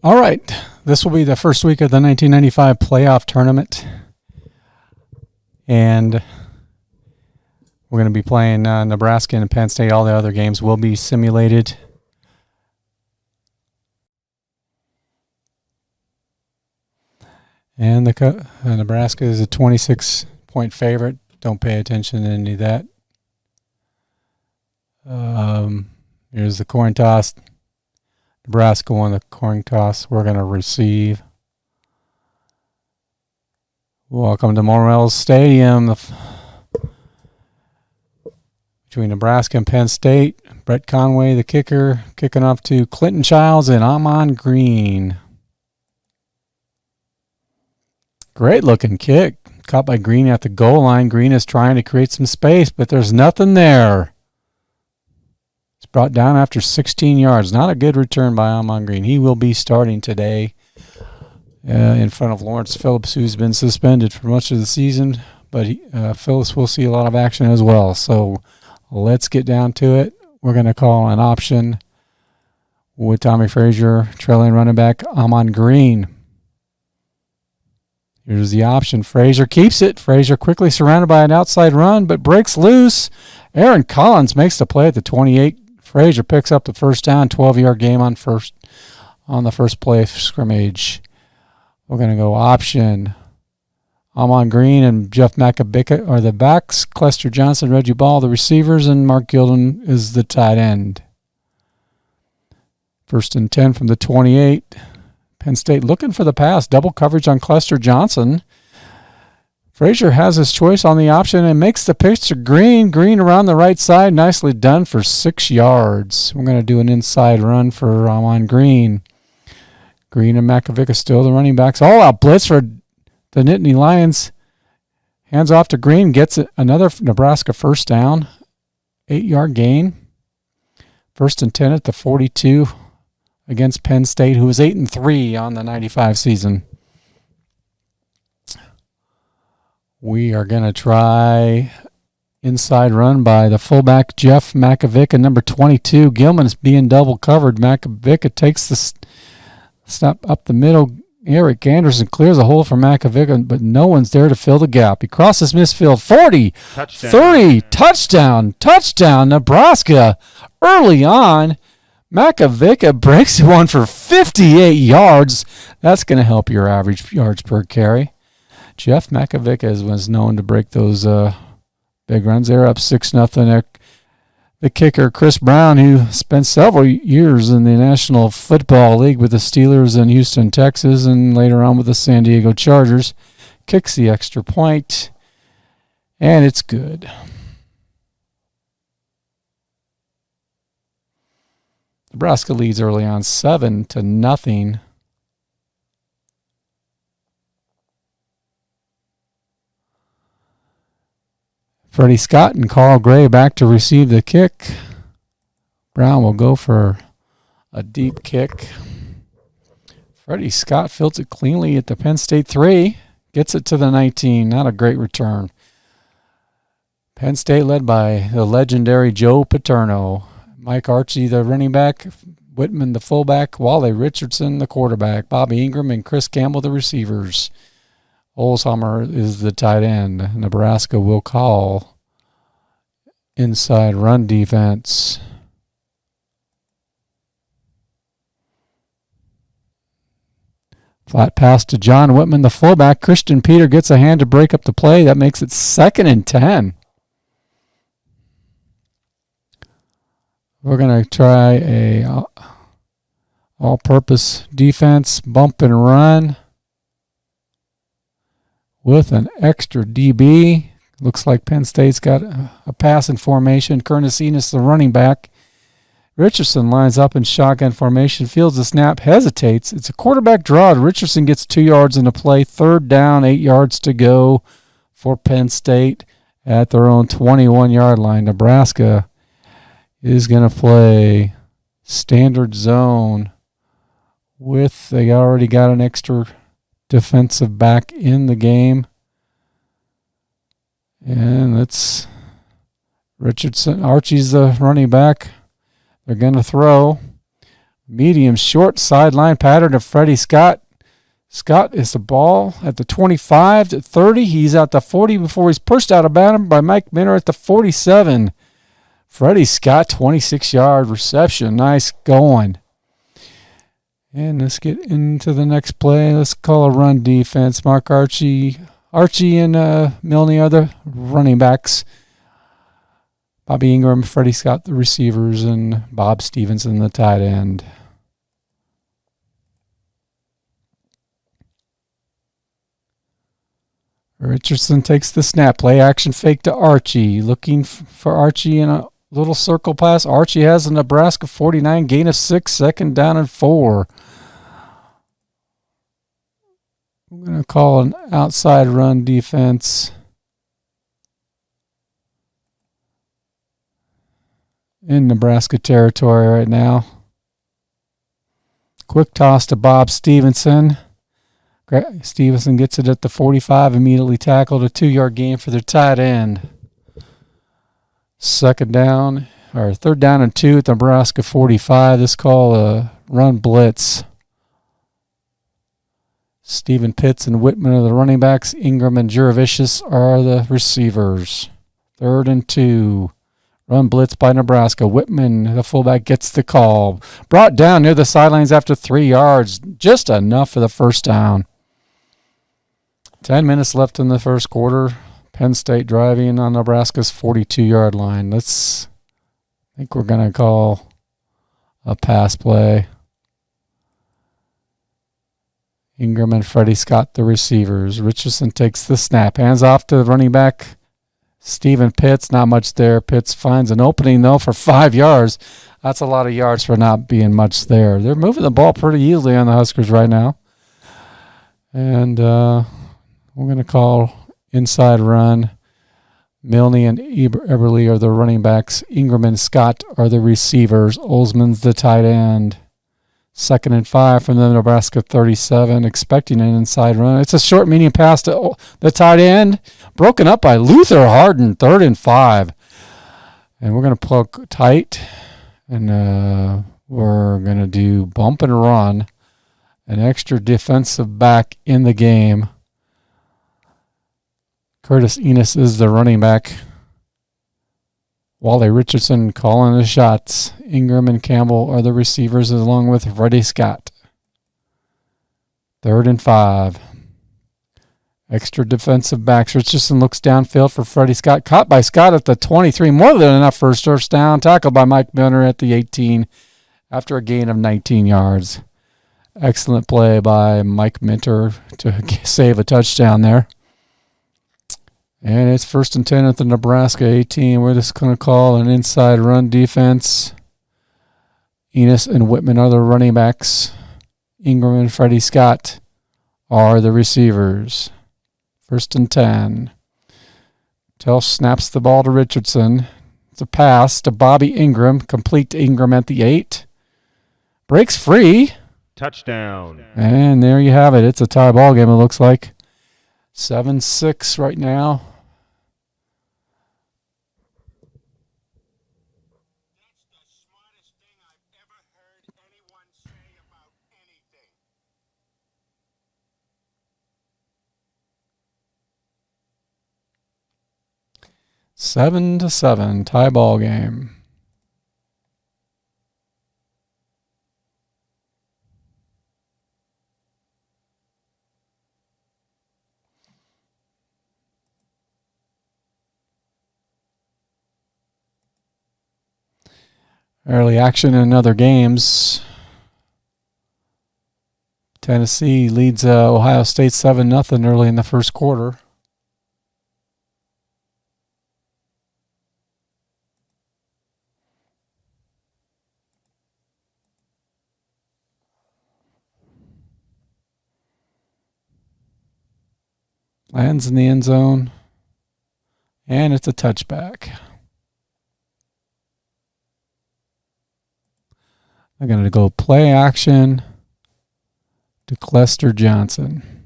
All right, this will be the first week of the 1995 playoff tournament, and we're going to be playing Nebraska and Penn State. All the other games will be simulated. And Nebraska is a 26-point favorite. Don't pay attention to any of that. Here's the coin toss. Nebraska won the coin toss. We're going to receive. Welcome to Memorial Stadium. Between Nebraska and Penn State. Brett Conway, the kicker, kicking off to Clinton Childs and Amon Green. Great looking kick. Caught by Green at the goal line. Green is trying to create some space, but there's nothing there. It's brought down after 16 yards. Not a good return by Amon Green. He will be starting today in front of Lawrence Phillips, who's been suspended for much of the season. But Phillips will see a lot of action as well. So let's get down to it. We're going to call an option with Tommy Frazier, trailing running back Amon Green. Here's the option. Frazier keeps it. Frazier quickly surrounded by an outside run, but breaks loose. Aaron Collins makes the play at the 28. Frazier picks up the first down. 12-yard game on the first play of scrimmage. We're going to go option. Amon Green and Jeff Macabicka are the backs. Clester Johnson, Reggie Ball, the receivers, and Mark Gilden is the tight end. 1st and 10 from the 28. Penn State looking for the pass. Double coverage on Clester Johnson. Frazier has his choice on the option and makes the pitch to Green. Green around the right side. Nicely done for 6 yards. We're going to do an inside run for Amon Green. Green and Macavicka still the running backs. All out blitz for the Nittany Lions. Hands off to Green. Gets another Nebraska first down. 8-yard gain. 1st and 10 at the 42. Against Penn State, who was 8-3 on the 95 season. We are going to try inside run by the fullback Jeff Macavicka, number 22. Gilman is being double covered. Macavicka takes the step up the middle. Eric Anderson clears a hole for Macavicka, but no one's there to fill the gap. He crosses midfield. 40, touchdown. 30, touchdown, Nebraska early on. Macavicka breaks one for 58 yards. That's going to help your average yards per carry. Jeff Macavicka was known to break those big runs. They're up 6-0. The kicker, Chris Brown, who spent several years in the National Football League with the Steelers in Houston, Texas, and later on with the San Diego Chargers, kicks the extra point, and it's good. Nebraska leads early on 7-0. Freddie Scott and Carl Gray back to receive the kick. Brown will go for a deep kick. Freddie Scott fields it cleanly at the Penn State 3. Gets it to the 19. Not a great return. Penn State led by the legendary Joe Paterno. Mike Archie, the running back. Whitman, the fullback. Wally Richardson, the quarterback. Bobby Ingram and Chris Campbell, the receivers. Olshammer is the tight end. Nebraska will call inside run defense. Flat pass to John Whitman, the fullback. Christian Peter gets a hand to break up the play. That makes it 2nd and 10. We're going to try a all-purpose defense, bump and run with an extra DB. Looks like Penn State's got a passing formation. Curtis Enos, the running back. Richardson lines up in shotgun formation, fields the snap, hesitates. It's a quarterback draw. Richardson gets 2 yards in the play. 3rd down, 8 yards to go for Penn State at their own 21-yard line. Nebraska is going to play standard zone they already got an extra defensive back in the game. And it's Richardson. Archie's the running back. They're going to throw. Medium short sideline pattern to Freddie Scott. Scott is the ball at the 25 to 30. He's at the 40 before he's pushed out of bounds by Mike Minter at the 47. Freddie Scott, 26-yard reception. Nice going. And let's get into the next play. Let's call a run defense. Mark Archie and Milne are the running backs. Bobby Ingram, Freddie Scott, the receivers, and Bob Stevenson, the tight end. Richardson takes the snap. Play action fake to Archie. Looking for Archie in a little circle pass. Archie has a Nebraska 49, gain of 6, second down and 4. I'm going to call an outside run defense. In Nebraska territory right now. Quick toss to Bob Stevenson. Stevenson gets it at the 45, immediately tackled, a 2-yard gain for their tight end. Third down and 2 at the Nebraska 45. This call a run blitz. Stephen Pitts and Whitman are the running backs. Ingram and Juravicius are the receivers. 3rd and 2. Run blitz by Nebraska. Whitman, the fullback, gets the call. Brought down near the sidelines after 3 yards. Just enough for the first down. 10 minutes left in the first quarter. Penn State driving on Nebraska's 42-yard line. I think we're going to call a pass play. Ingram and Freddie Scott, the receivers. Richardson takes the snap. Hands off to the running back. Stephen Pitts, not much there. Pitts finds an opening, though, for 5 yards. That's a lot of yards for not being much there. They're moving the ball pretty easily on the Huskers right now. And we're going to call inside run. Milne and Eberle are the running backs. Ingram and Scott are the receivers. Olsman's the tight end. 2nd and 5 from the Nebraska 37, expecting an inside run. It's a short, medium pass to the tight end, broken up by Luther Harden, 3rd and 5. And we're going to plug tight, and we're going to do bump and run, an extra defensive back in the game. Curtis Enos is the running back. Wally Richardson calling the shots. Ingram and Campbell are the receivers along with Freddie Scott. 3rd and 5. Extra defensive backs. Richardson looks downfield for Freddie Scott. Caught by Scott at the 23. More than enough for a first down. Tackled by Mike Milner at the 18 after a gain of 19 yards. Excellent play by Mike Minter to save a touchdown there. And it's 1st and 10 at the Nebraska 18. We're just going to call an inside run defense. Enos and Whitman are the running backs. Ingram and Freddie Scott are the receivers. 1st and 10. Tell snaps the ball to Richardson. It's a pass to Bobby Ingram. Complete to Ingram at the 8. Breaks free. Touchdown. And there you have it. It's a tie ball game, it looks like. 7-6 right now. That's the smartest thing I've ever heard anyone say about anything. 7-7, tie ball game. Early action in other games. Tennessee leads Ohio State 7-0 early in the first quarter. Lands in the end zone. And it's a touchback. I'm going to go play action to Clester Johnson.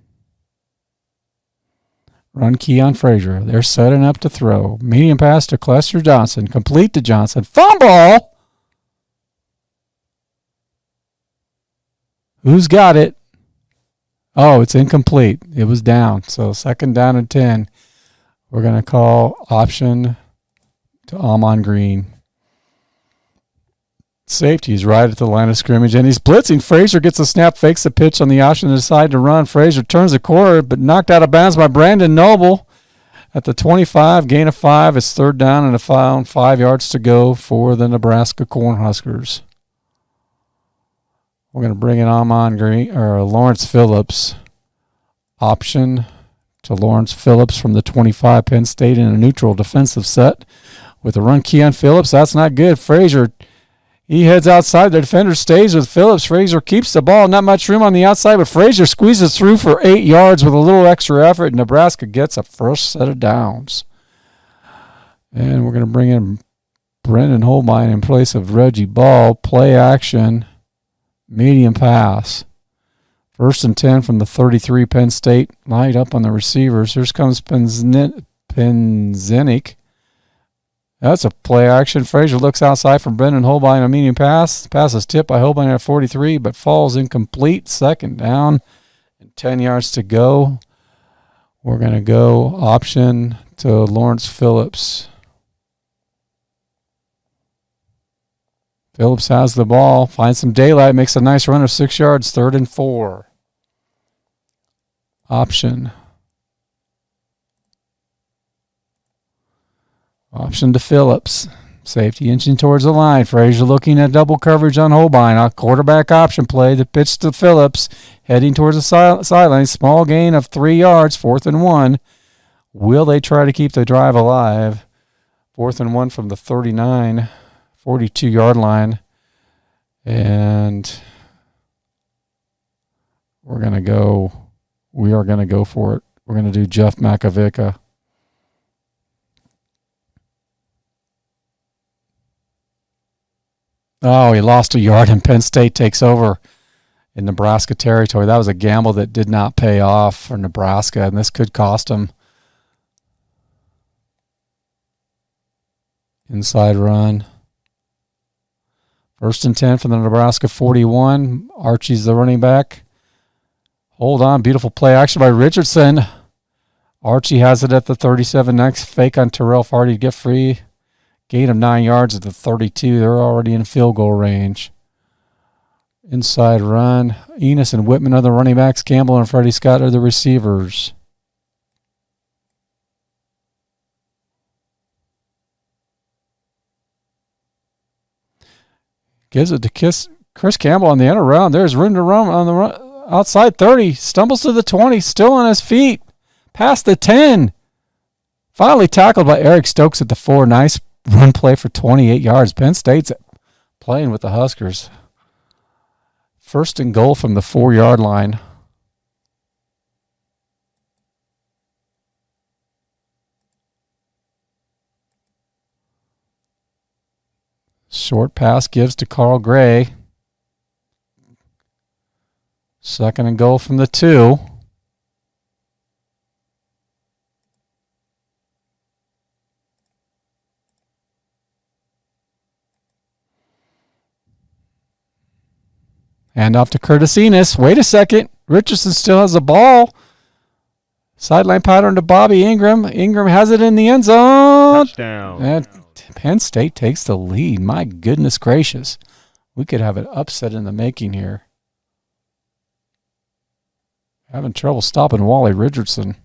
Run Keon Frazier. They're setting up to throw. Medium pass to Clester Johnson. Complete to Johnson. Fumble! Who's got it? Oh, it's incomplete. It was down. So 2nd down and 10. We're going to call option to Amon Green. Safety is right at the line of scrimmage, and he's blitzing. Frazier gets a snap, fakes the pitch on the option to decide to run. Frazier turns the corner, but knocked out of bounds by Brandon Noble at the 25. Gain of 5. It's 3rd down and a foul. 5 yards to go for the Nebraska Cornhuskers. We're going to bring in Amon Green or Lawrence Phillips. Option to Lawrence Phillips from the 25. Penn State in a neutral defensive set with a run key on Phillips. That's not good. Frazier, he heads outside. The defender stays with Phillips. Frazier keeps the ball. Not much room on the outside, but Frazier squeezes through for 8 yards with a little extra effort. Nebraska gets a first set of downs. And we're going to bring in Brendan Holbein in place of Reggie Ball. Play action. Medium pass. 1st and 10 from the 33. Penn State light up on the receivers. Here comes Penzenik. That's a play action. Frazier looks outside from Brendan Holbein. A medium pass. Pass is tipped by Holbein at 43, but falls incomplete. 2nd down and 10 yards to go. We're going to go option to Lawrence Phillips. Phillips has the ball, finds some daylight, makes a nice run of 6 yards, 3rd and 4. Option to Phillips. Safety inching towards the line. Frazier looking at double coverage on Holbein. A quarterback option play. The pitch to Phillips, heading towards the sideline. Small gain of 3 yards, 4th and 1. Will they try to keep the drive alive? 4th and 1 from the 39. 42-yard line, and we are going to go for it. We're going to do Jeff Makovica. Oh, he lost a yard, and Penn State takes over in Nebraska territory. That was a gamble that did not pay off for Nebraska, and this could cost them. Inside run. 1st and 10 from the Nebraska 41. Archie's the running back. Hold on. Beautiful play action by Richardson. Archie has it at the 37 next. Fake on Terrell Fardy to get free. Gain of 9 yards at the 32. They're already in field goal range. Inside run. Enos and Whitman are the running backs. Campbell and Freddie Scott are the receivers. Gives it to Chris Campbell on the end around. There's room to run on the outside 30. Stumbles to the 20. Still on his feet. Past the 10. Finally tackled by Eric Stokes at the 4. Nice run play for 28 yards. Penn State's playing with the Huskers. 1st and goal from the 4-yard line. Short pass gives to Carl Gray. 2nd and goal from the 2. Hand off to Curtis Enos. Wait a second. Richardson still has the ball. Sideline pattern to Bobby Ingram. Ingram has it in the end zone. Touchdown. And Penn State takes the lead. My goodness gracious. We could have an upset in the making here. Having trouble stopping Wally Richardson.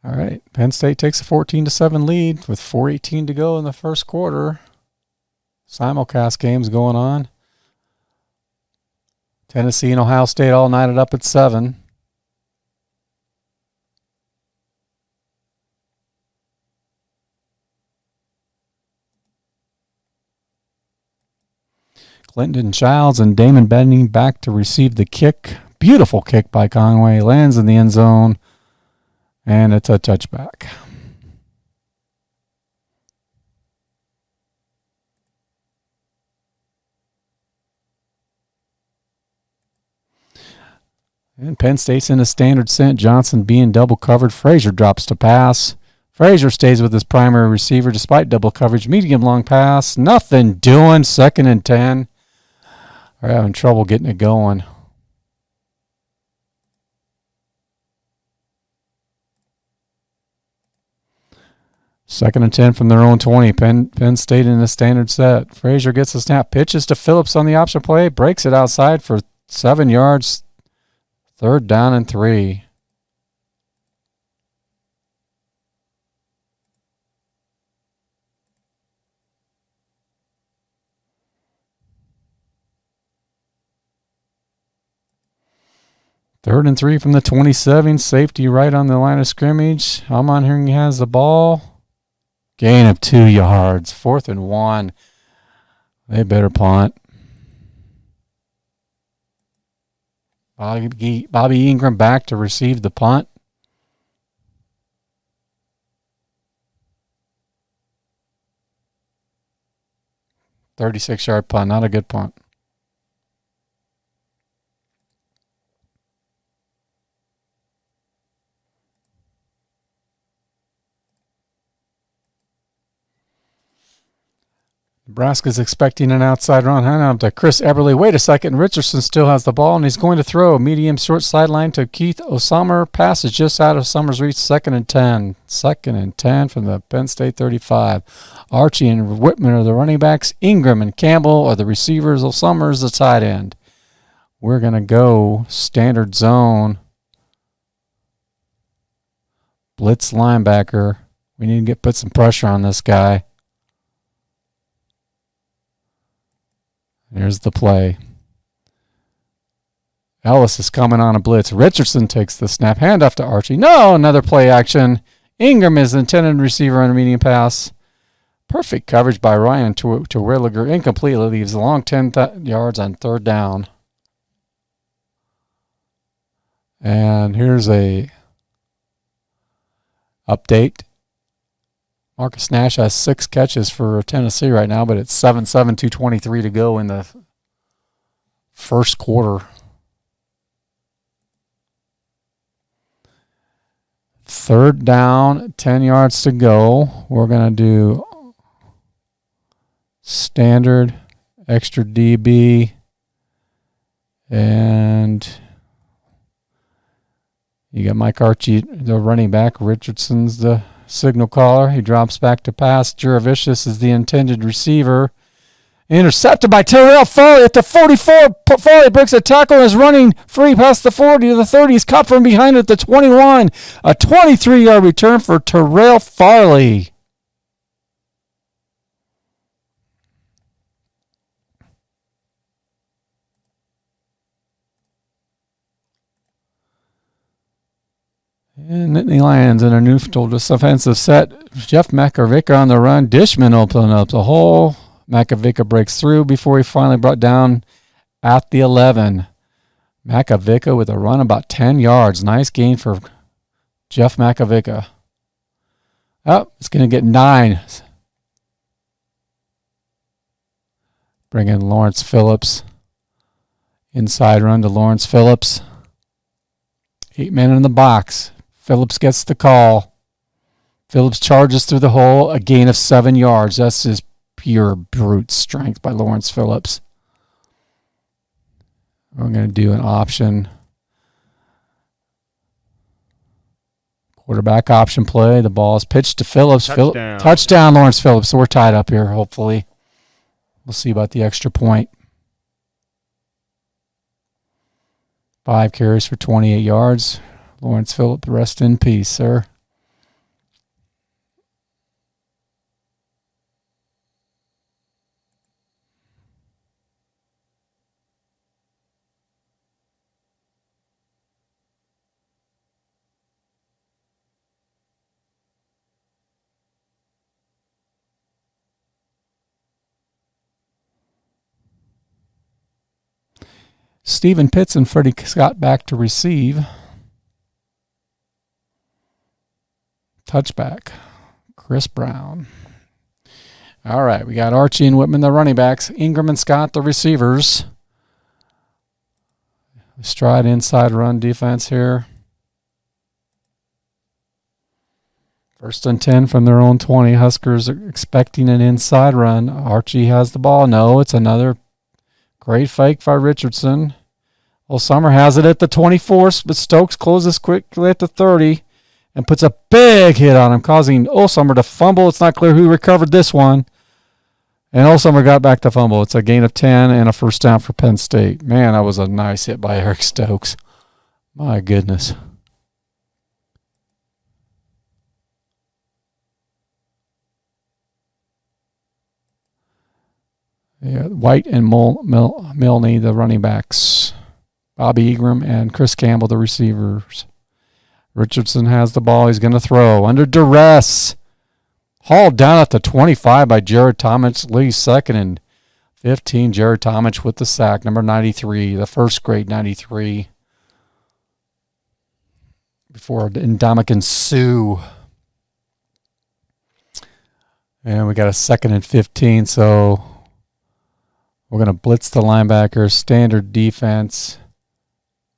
All right, Penn State takes a 14-7 lead with 4:18 to go in the first quarter. Simulcast games going on. Tennessee and Ohio State all knotted up at 7. Clinton Childs and Damon Benning back to receive the kick. Beautiful kick by Conway. Lands in the end zone. And it's a touchback. And Penn State's in a standard set. Johnson being double covered. Frazier drops to pass. Frazier stays with his primary receiver despite double coverage. Medium long pass. Nothing doing. 2nd and 10. We're having trouble getting it going. Second and 10 from their own 20. Penn State in a standard set. Frazier gets the snap. Pitches to Phillips on the option play. Breaks it outside for 7 yards. 3rd down and 3. Third and 3 from the 27. Safety right on the line of scrimmage. Amon here has the ball. Gain of 2 yards. 4th and 1. They better punt. Bobby Ingram back to receive the punt. .36-yard punt. Not a good punt. Nebraska's expecting an outside run. Hand out to Chris Eberle. Wait a second. Richardson still has the ball, and he's going to throw a medium short sideline to Keith O'Summer. Pass is just out of Summers' reach. 2nd and 10. 2nd and 10 from the Penn State 35. Archie and Whitman are the running backs. Ingram and Campbell are the receivers. O'Summer is the tight end. We're going to go standard zone. Blitz linebacker. We need to put some pressure on this guy. Here's the play. Ellis is coming on a blitz. Richardson takes the snap. Handoff to Archie. No, another play action. Ingram is the intended receiver on a medium pass. Perfect coverage by Ryan to Williger. Incomplete. Leaves a long 10 yards on 3rd down. And here's a update. Marcus Nash has 6 catches for Tennessee right now, but it's 7-7, 2:23 to go in the first quarter. 3rd down, 10 yards to go. We're going to do standard, extra DB, and you got Mike Archie, the running back. Richardson's the signal caller. He drops back to pass. Juravicius is the intended receiver. Intercepted by Terrell Farley at the 44. Farley breaks a tackle and is running free past the 40 to the 30. He's caught from behind at the 21. A 23-yard return for Terrell Farley. And Nittany Lions in a neutral defensive set. Jeff Makovica on the run. Dishman opening up the hole. Makovica breaks through before he finally brought down at the 11. Makovica with a run about 10 yards. Nice gain for Jeff Makovica. Oh, it's going to get 9. Bring in Lawrence Phillips. Inside run to Lawrence Phillips. 8 men in the box. Phillips gets the call. Phillips charges through the hole. A gain of 7 yards. That's just pure brute strength by Lawrence Phillips. We're going to do an option. Quarterback option play. The ball is pitched to Phillips. Touchdown, Lawrence Phillips. So we're tied up here, hopefully. We'll see about the extra point. 5 carries for 28 yards. Lawrence Phillips, rest in peace, sir. Stephen Pitts and Freddie Scott back to receive. Touchback. Chris Brown. All right, we got Archie and Whitman, the running backs. Ingram and Scott, the receivers. Stride inside run defense here. 1st and 10 from their own 20. Huskers are expecting an inside run. Archie has the ball. No, it's another great fake by Richardson. Well, Summer has it at the 24, but Stokes closes quickly at the 30 and puts a big hit on him, causing Olsummer to fumble. It's not clear who recovered this one. And Olsummer got back to fumble. It's a gain of 10 and a first down for Penn State. Man, that was a nice hit by Eric Stokes. My goodness. Yeah, White and Milne, the running backs. Bobby Ingram and Chris Campbell, the receivers. Richardson has the ball. He's going to throw under duress. Hauled down at the 25 by Jared Tomich. Lee's 2nd and 15. Jared Tomich with the sack. Number 93, the first grade 93. Before Ndamukong Suh. And we got a 2nd and 15, so we're going to blitz the linebacker. Standard defense.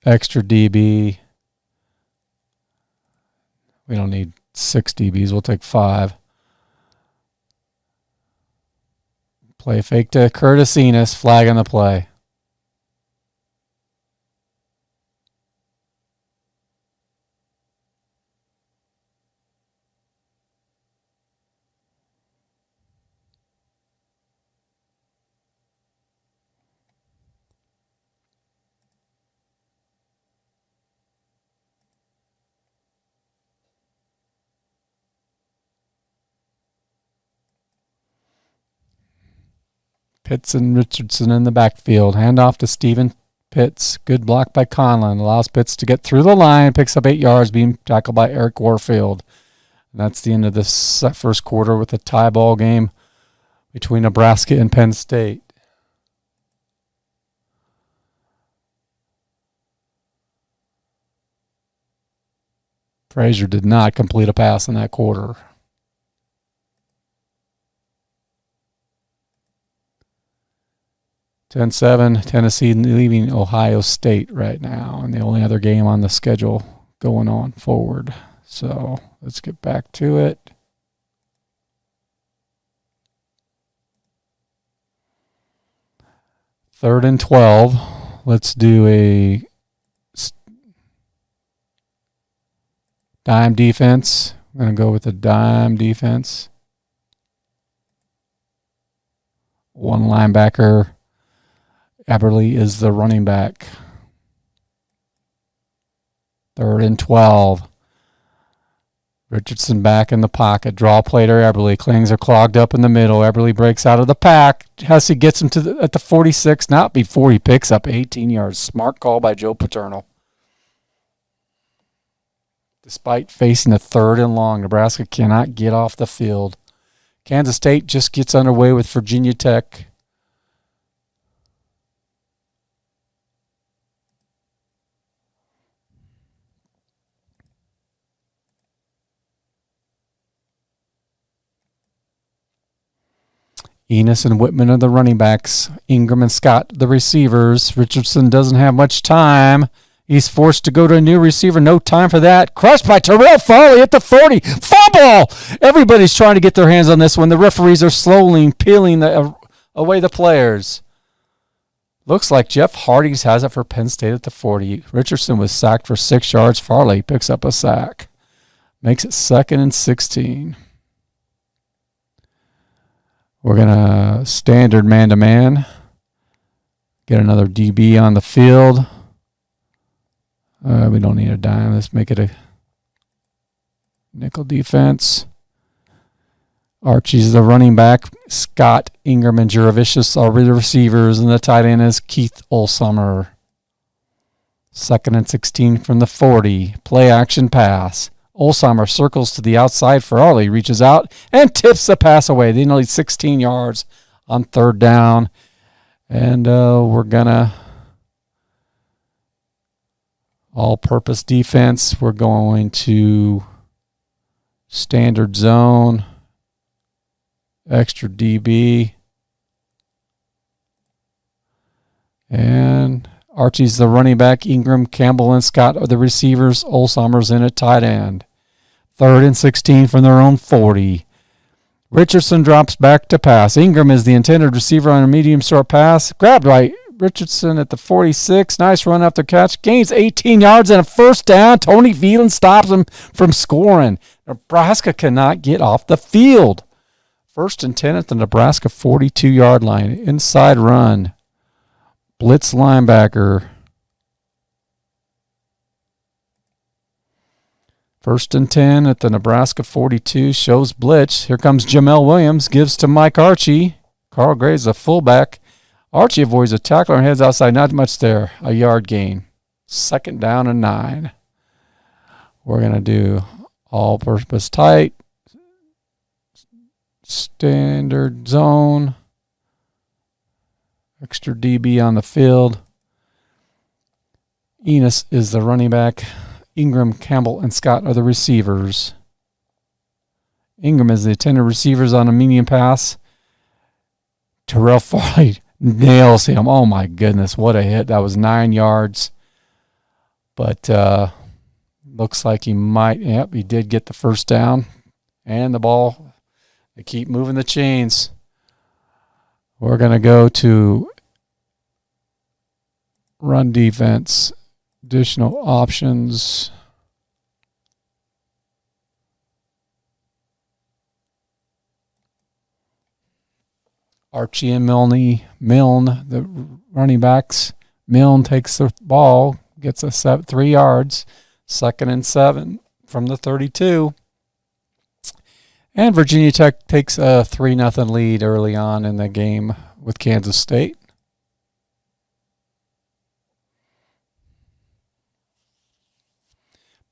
Extra DB. We don't need 6 DBs. We'll take 5. Play fake to Curtis Enos. Flag on the play. Pitts and Richardson in the backfield. Handoff to Steven Pitts. Good block by Conlon. Allows Pitts to get through the line. Picks up 8 yards, being tackled by Eric Warfield. And that's the end of this first quarter with a tie ball game between Nebraska and Penn State. Frazier did not complete a pass in that quarter. (10-7), Tennessee leaving Ohio State right now, and the only other game on the schedule going on forward. So let's get back to it. Third and 12. Let's do a dime defense. I'm going to go with the dime defense. One linebacker. Eberle is the running back. 3rd and 12. Richardson back in the pocket. Draw play to Eberle. Klings are clogged up in the middle. Eberle breaks out of the pack. Hussey gets him to at the 46. Not before he picks up 18 yards. Smart call by Joe Paterno. Despite facing a 3rd and long, Nebraska cannot get off the field. Kansas State just gets underway with Virginia Tech. Enos and Whitman are the running backs. Ingram and Scott, the receivers. Richardson doesn't have much time. He's forced to go to a new receiver. No time for that. Crushed by Terrell Farley at the 40. Fumble! Everybody's trying to get their hands on this one. The referees are slowly peeling away the players. Looks like Jeff Hardy has it for Penn State at the 40. Richardson was sacked for 6 yards. Farley picks up a sack. Makes it 2nd and 16. We're going to standard man-to-man. Get another DB on the field. We don't need a dime. Let's make it a nickel defense. Archie's the running back. Scott, Ingram, and Juravicius are the receivers. And the tight end is Keith Olsummer. 2nd and 16 from the 40. Play action pass. Olsummer circles to the outside. Farley reaches out and tips the pass away. They need 16 yards on 3rd down. And we're going to all-purpose defense. We're going to standard zone, extra DB, and Archie's the running back. Ingram, Campbell, and Scott are the receivers. Olsheimer's in at tight end. 3rd and 16 from their own 40. Richardson drops back to pass. Ingram is the intended receiver on a medium short pass. Grabbed by Richardson at the 46. Nice run after catch. Gains 18 yards and a first down. Tony Phelan stops him from scoring. Nebraska cannot get off the field. 1st and 10 at the Nebraska 42-yard line. Inside run. Blitz linebacker. 1st and 10 at the Nebraska 42. Shows blitz. Here comes Jamel Williams. Gives to Mike Archie. Carl Gray's a fullback. Archie avoids a tackler and heads outside. Not much there. A yard gain. 2nd down and 9. We're going to do all-purpose tight. Standard zone. Extra DB on the field. Enos is the running back. Ingram, Campbell, and Scott are the receivers. Ingram is the intended receivers on a medium pass. Terrell Farley nails him. Oh, my goodness. What a hit. That was 9 yards. But looks like he might. Yep, he did get the first down. And the ball. They keep moving the chains. We're going to go to run defense. Additional options. Archie and Milne, the running backs. Milne takes the ball, gets a 3 yards. 2nd and 7 from the 32. And Virginia Tech takes a 3-0 lead early on in the game with Kansas State.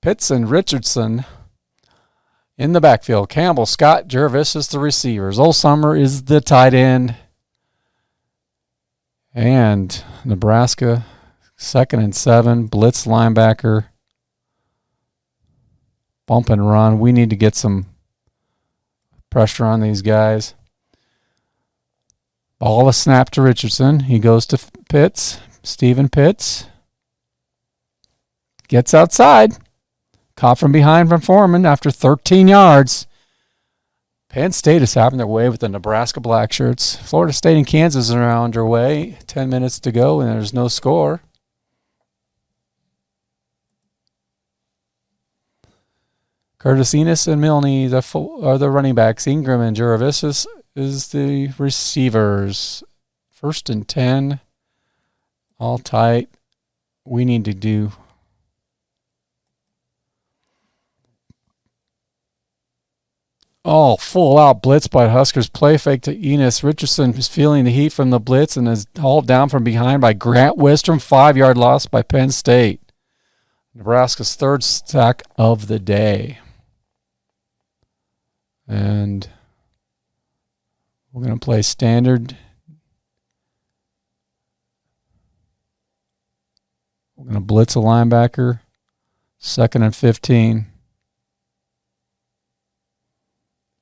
Pitts and Richardson in the backfield. Campbell, Scott, Jervis is the receivers. Olsheimer is the tight end. And Nebraska, 2nd and 7, blitz linebacker. Bump and run. We need to get some pressure on these guys. Ball is snapped to Richardson. He goes to Pitts. Stephen Pitts gets outside. Caught from behind from Foreman after 13 yards. Penn State is having their way with the Nebraska Blackshirts. Florida State and Kansas are underway. 10 minutes to go, and there's no score. Curtis Enos and Milne are the running backs. Ingram and Jervis is the receivers. 1st and 10. All tight. We need to do full out blitz by Huskers. Play fake to Enos. Richardson is feeling the heat from the blitz and is hauled down from behind by Grant Wistrom. 5-yard loss by Penn State. Nebraska's 3rd sack of the day. And we're going to play standard. We're going to blitz a linebacker. 2nd and 15.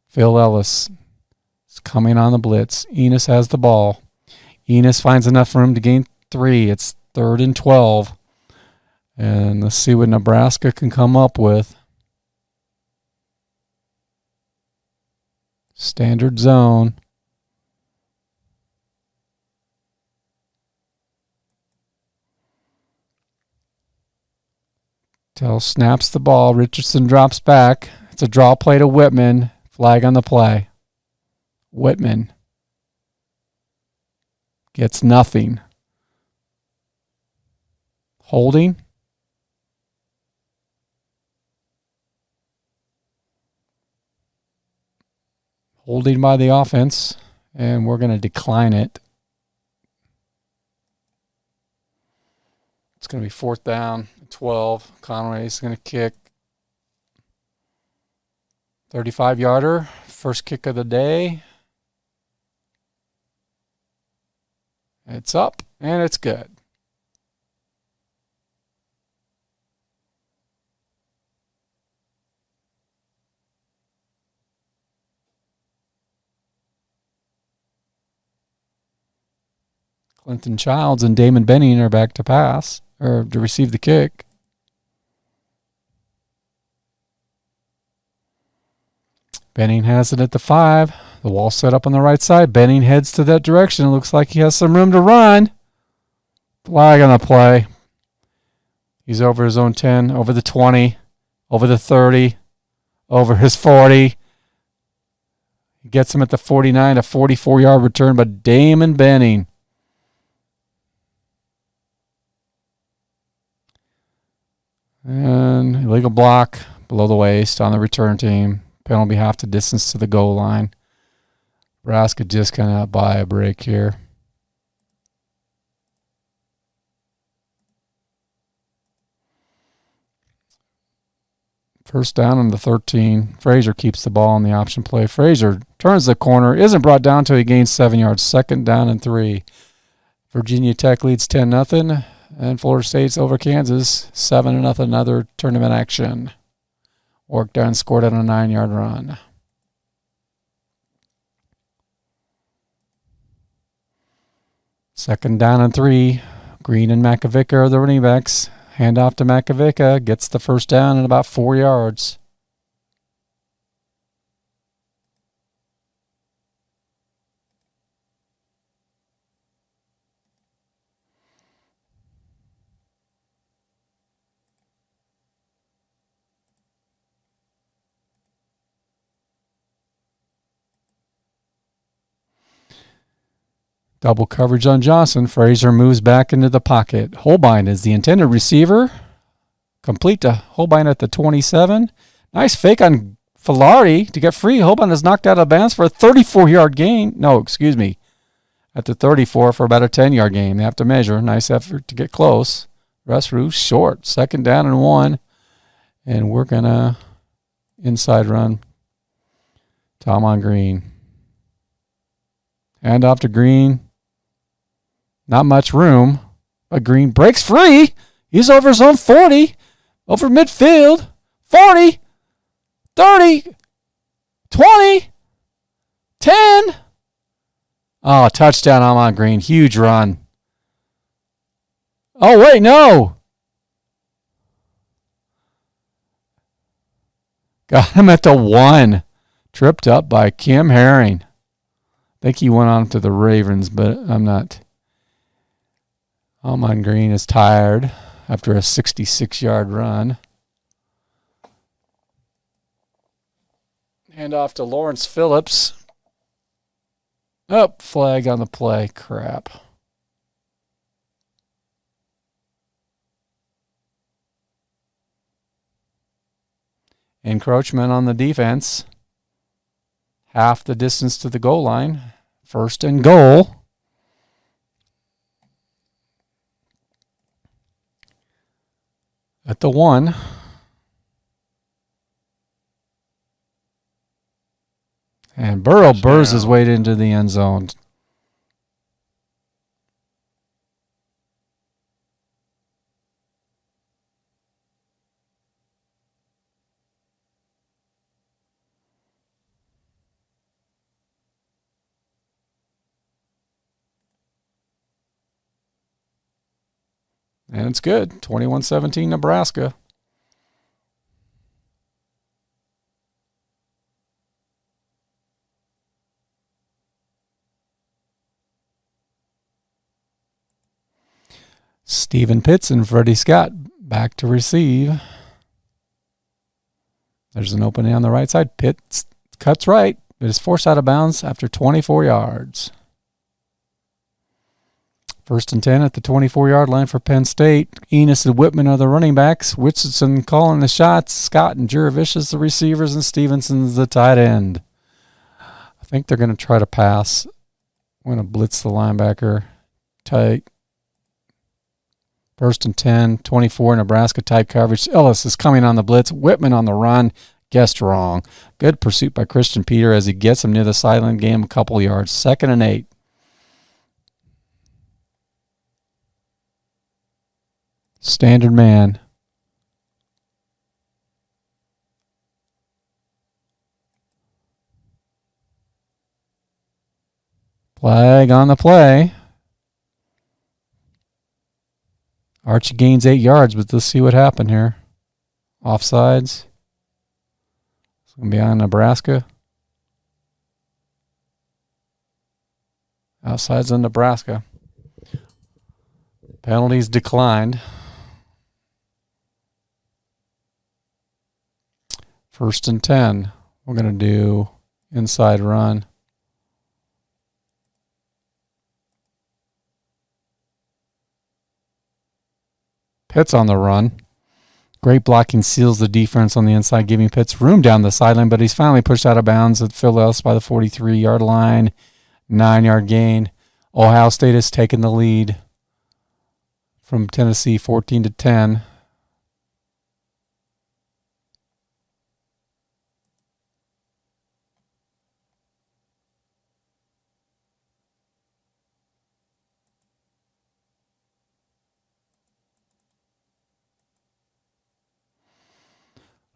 Phil Ellis is coming on the blitz. Enos has the ball. Enos finds enough room to gain 3. It's 3rd and 12. And let's see what Nebraska can come up with. Standard zone. Tell snaps the ball. Richardson drops back. It's a draw play to Whitman. Flag on the play. Whitman gets nothing. Holding. Holding by the offense, and we're going to decline it. It's going to be 4th down, 12. Conway's going to kick. 35-yarder, first kick of the day. It's up, and it's good. Clinton Childs and Damon Benning are back to pass or to receive the kick. Benning has it at the 5. The wall set up on the right side. Benning heads to that direction. It looks like he has some room to run. Flag on the play. He's over his own 10, over the 20, over the 30, over his 40. He gets him at the 49, a 44-yard return by Damon Benning. And illegal block below the waist on the return team. Penalty half the distance to the goal line. Nebraska just kind of buy a break here. First down on the 13. Frazier keeps the ball on the option play. Frazier turns the corner. Isn't brought down until he gains 7 yards. Second down and 3. Virginia Tech leads 10-0. And Florida State's over Kansas 7-0. Another tournament action. Work done, scored on a 9-yard run. Second down and 3. Green and Makovic are the running backs. Hand off to Makovic. Gets the first down in about 4 yards. Double coverage on Johnson. Frazier moves back into the pocket. Holbein is the intended receiver. Complete to Holbein at the 27. Nice fake on Filardi to get free. Holbein is knocked out of bounds for a 34-yard gain. No, excuse me. At the 34 for about a 10-yard gain. They have to measure. Nice effort to get close. Resrue short. Second down and 1. And we're going to inside run. Tom on Green. Hand off to Green. Not much room, but Green breaks free. He's over his own 40, over midfield, 40, 30, 20, 10. Oh, touchdown, Amon Green. Huge run. Oh, wait, no. Got him at the 1. Tripped up by Kim Herring. I think he went on to the Ravens, but I'm not. Amon Green is tired after a 66-yard run. Hand off to Lawrence Phillips. Oh, flag on the play. Crap. Encroachment on the defense. Half the distance to the goal line. First and goal. At the 1. And Burrow burrs his way into the end zone. And it's good. 21-17 Nebraska. Stephen Pitts and Freddie Scott back to receive. There's an opening on the right side. Pitts cuts right. It is forced out of bounds after 24 yards. First and 10 at the 24-yard line for Penn State. Enos and Whitman are the running backs. Richardson calling the shots. Scott and Jurevicius the receivers, and Stevenson's the tight end. I think they're going to try to pass. I'm going to blitz the linebacker. Tight. First and 10, 24, Nebraska tight coverage. Ellis is coming on the blitz. Whitman on the run. Guessed wrong. Good pursuit by Christian Peter as he gets him near the sideline. Gain him a couple yards. Second and 8. Standard man. Flag on the play. Archie gains 8 yards, but let's see what happened here. Offsides. It's going to be on Nebraska. Outsides on Nebraska. Penalties declined. First and 10. We're going to do inside run. Pitts on the run. Great blocking seals the defense on the inside, giving Pitts room down the sideline, but he's finally pushed out of bounds at Phil Ellis by the 43-yard line. 9-yard gain. Ohio State has taken the lead from Tennessee 14-10.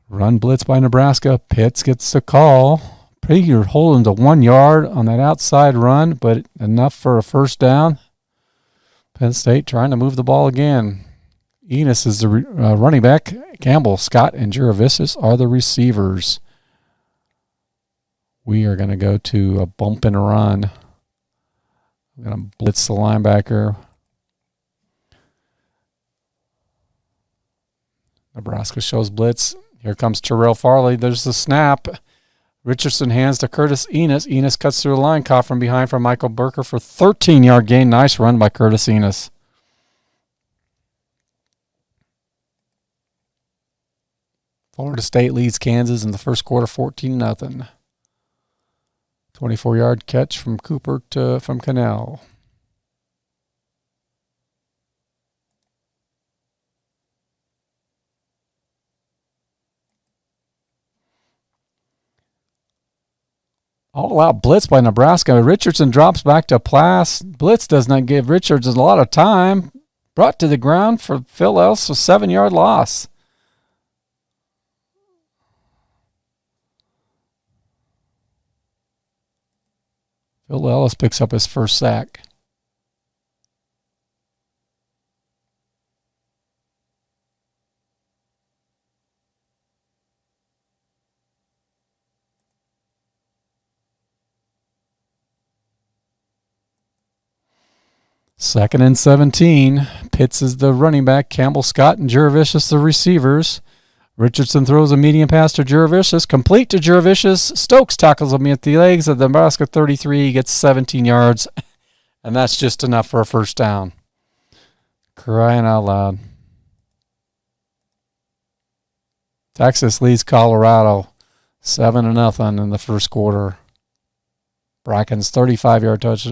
Run blitz by Nebraska. Pitts gets the call. You're holding to 1 yard on that outside run, but enough for a first down. Penn State trying to move the ball again. Enos is the running back. Campbell, Scott, and Juravicis are the receivers. We are going to go to a bump and run. We're going to blitz the linebacker. Nebraska shows blitz. Here comes Terrell Farley. There's the snap. Richardson hands to Curtis Enos. Enos cuts through the line, caught from behind from Michael Burker for 13-yard gain. Nice run by Curtis Enos. Florida State leads Kansas in the first quarter 14-0. 24-yard catch from Cooper from Cannell. All-out blitz by Nebraska. Richardson drops back to pass. Blitz does not give Richardson a lot of time. Brought to the ground for Phil Ellis, a 7-yard loss. Phil Ellis picks up his first sack. Second and 17. Pitts is the running back. Campbell, Scott, and Juravicis the receivers. Richardson throws a medium pass to Juravicis. Complete to Juravicis. Stokes tackles him at the legs of the Nebraska 33. He gets 17 yards. And that's just enough for a first down. Crying out loud. Texas leads Colorado 7-0 in the first quarter. Bracken's 35-yard touch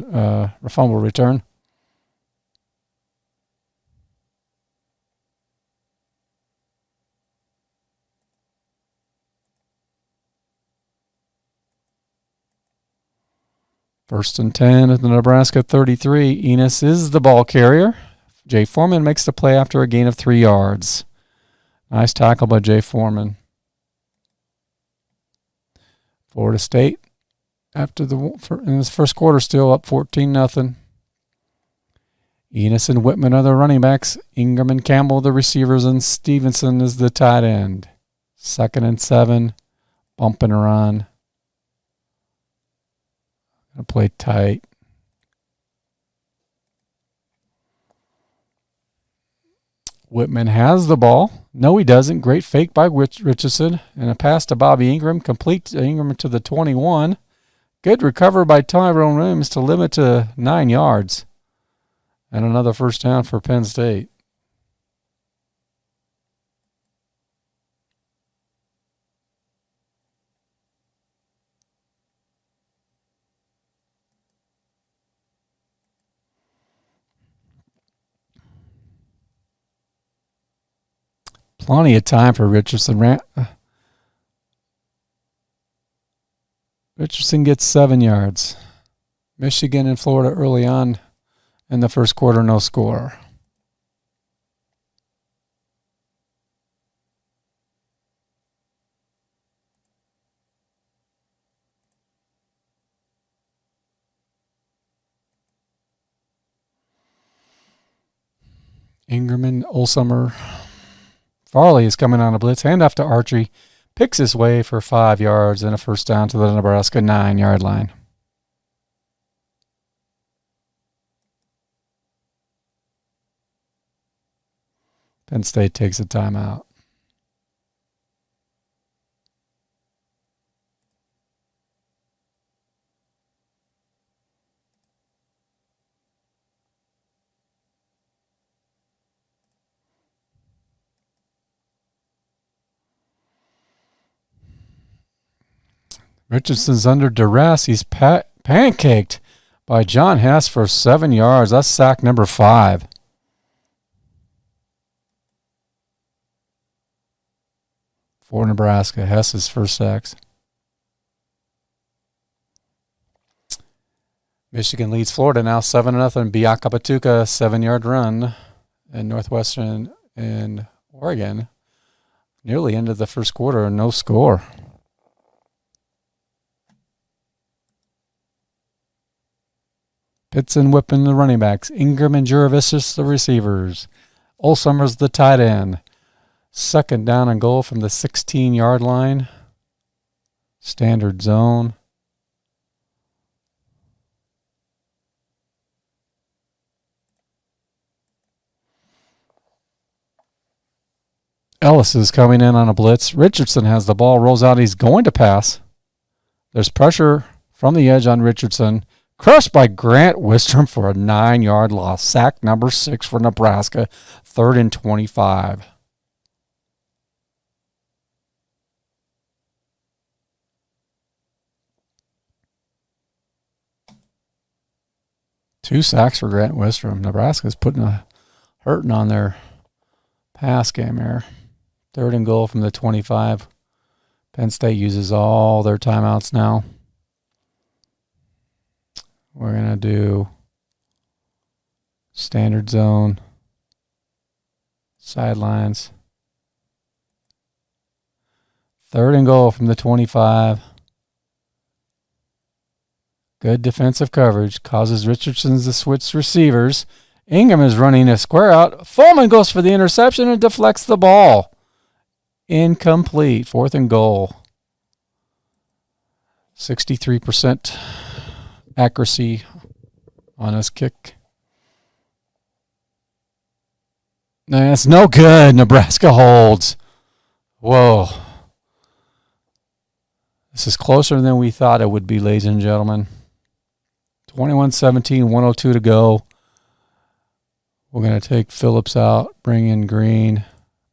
fumble return. First and 10 at the Nebraska 33. Enos is the ball carrier. Jay Foreman makes the play after a gain of 3 yards. Nice tackle by Jay Foreman. Florida State, in this first quarter, still up 14-0. Enos and Whitman are the running backs. Ingram and Campbell the receivers, and Stevenson is the tight end. Second and 7, bump and run. Gonna play tight. Whitman has the ball. No, he doesn't. Great fake by Richardson. And a pass to Bobby Ingram. Complete to Ingram to the 21. Good recovery by Tyrone Williams to limit to 9 yards. And another first down for Penn State. Plenty of time for Richardson. Richardson gets 7 yards. Michigan and Florida early on in the first quarter, no score. Ingram and Olsummer. Farley is coming on a blitz. Handoff to Archie. Picks his way for 5 yards and a first down to the Nebraska 9-yard line. Penn State takes a timeout. Richardson's under duress. He's pancaked by John Hess for 7 yards. That's sack number 5. For Nebraska, Hess's first sacks. Michigan leads Florida now 7-0. Biaka Batuka, 7-yard run. And Northwestern and Oregon nearly end of the first quarter, no score. Pitts and Whippen the running backs. Ingram and Juravicis the receivers. Olsummer's the tight end. Second down and goal from the 16-yard line. Standard zone. Ellis is coming in on a blitz. Richardson has the ball, rolls out. He's going to pass. There's pressure from the edge on Richardson. Crushed by Grant Wistrom for a 9-yard loss. Sack number 6 for Nebraska. 3rd and 25. Two sacks for Grant Wistrom. Nebraska's putting a hurting on their pass game here. 3rd and goal from the 25. Penn State uses all their timeouts now. We're going to do standard zone, sidelines. 3rd and goal from the 25. Good defensive coverage. Causes Richardson to switch receivers. Ingram is running a square out. Foreman goes for the interception and deflects the ball. Incomplete. 4th and goal. 63% accuracy on his kick. That's no good. Nebraska holds. Whoa. This is closer than we thought it would be, ladies and gentlemen. 21-17, 102 to go. We're going to take Phillips out, bring in Green.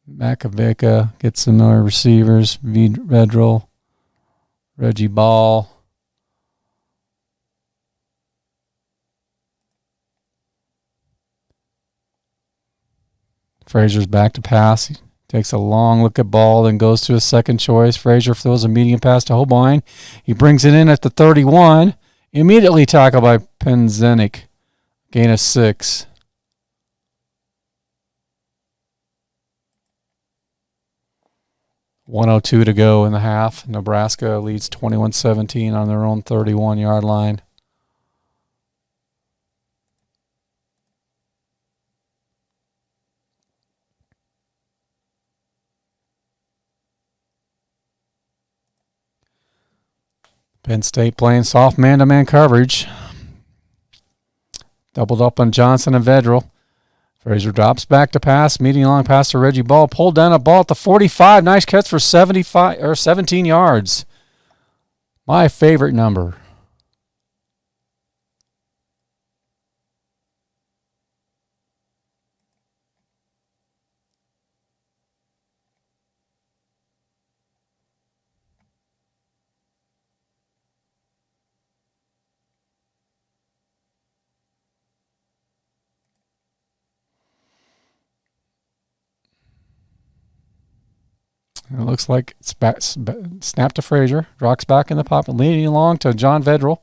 Makovica, get some more receivers. Vedral, Reggie Ball. Frazier's back to pass. He takes a long look at ball, then goes to his second choice. Frazier throws a medium pass to Holbein. He brings it in at the 31. Immediately tackled by Penzenik. Gain of 6. .102 to go in the half. Nebraska leads 21-17 on their own 31-yard line. Penn State playing soft man-to-man coverage. Doubled up on Johnson and Vedral. Frazier drops back to pass. Medium long pass to Reggie Ball. Pulled down a ball at the 45. Nice catch for 17 yards. My favorite number. It looks like it's snap to Frazier. Rocks back in the pocket, leading along to John Vedral.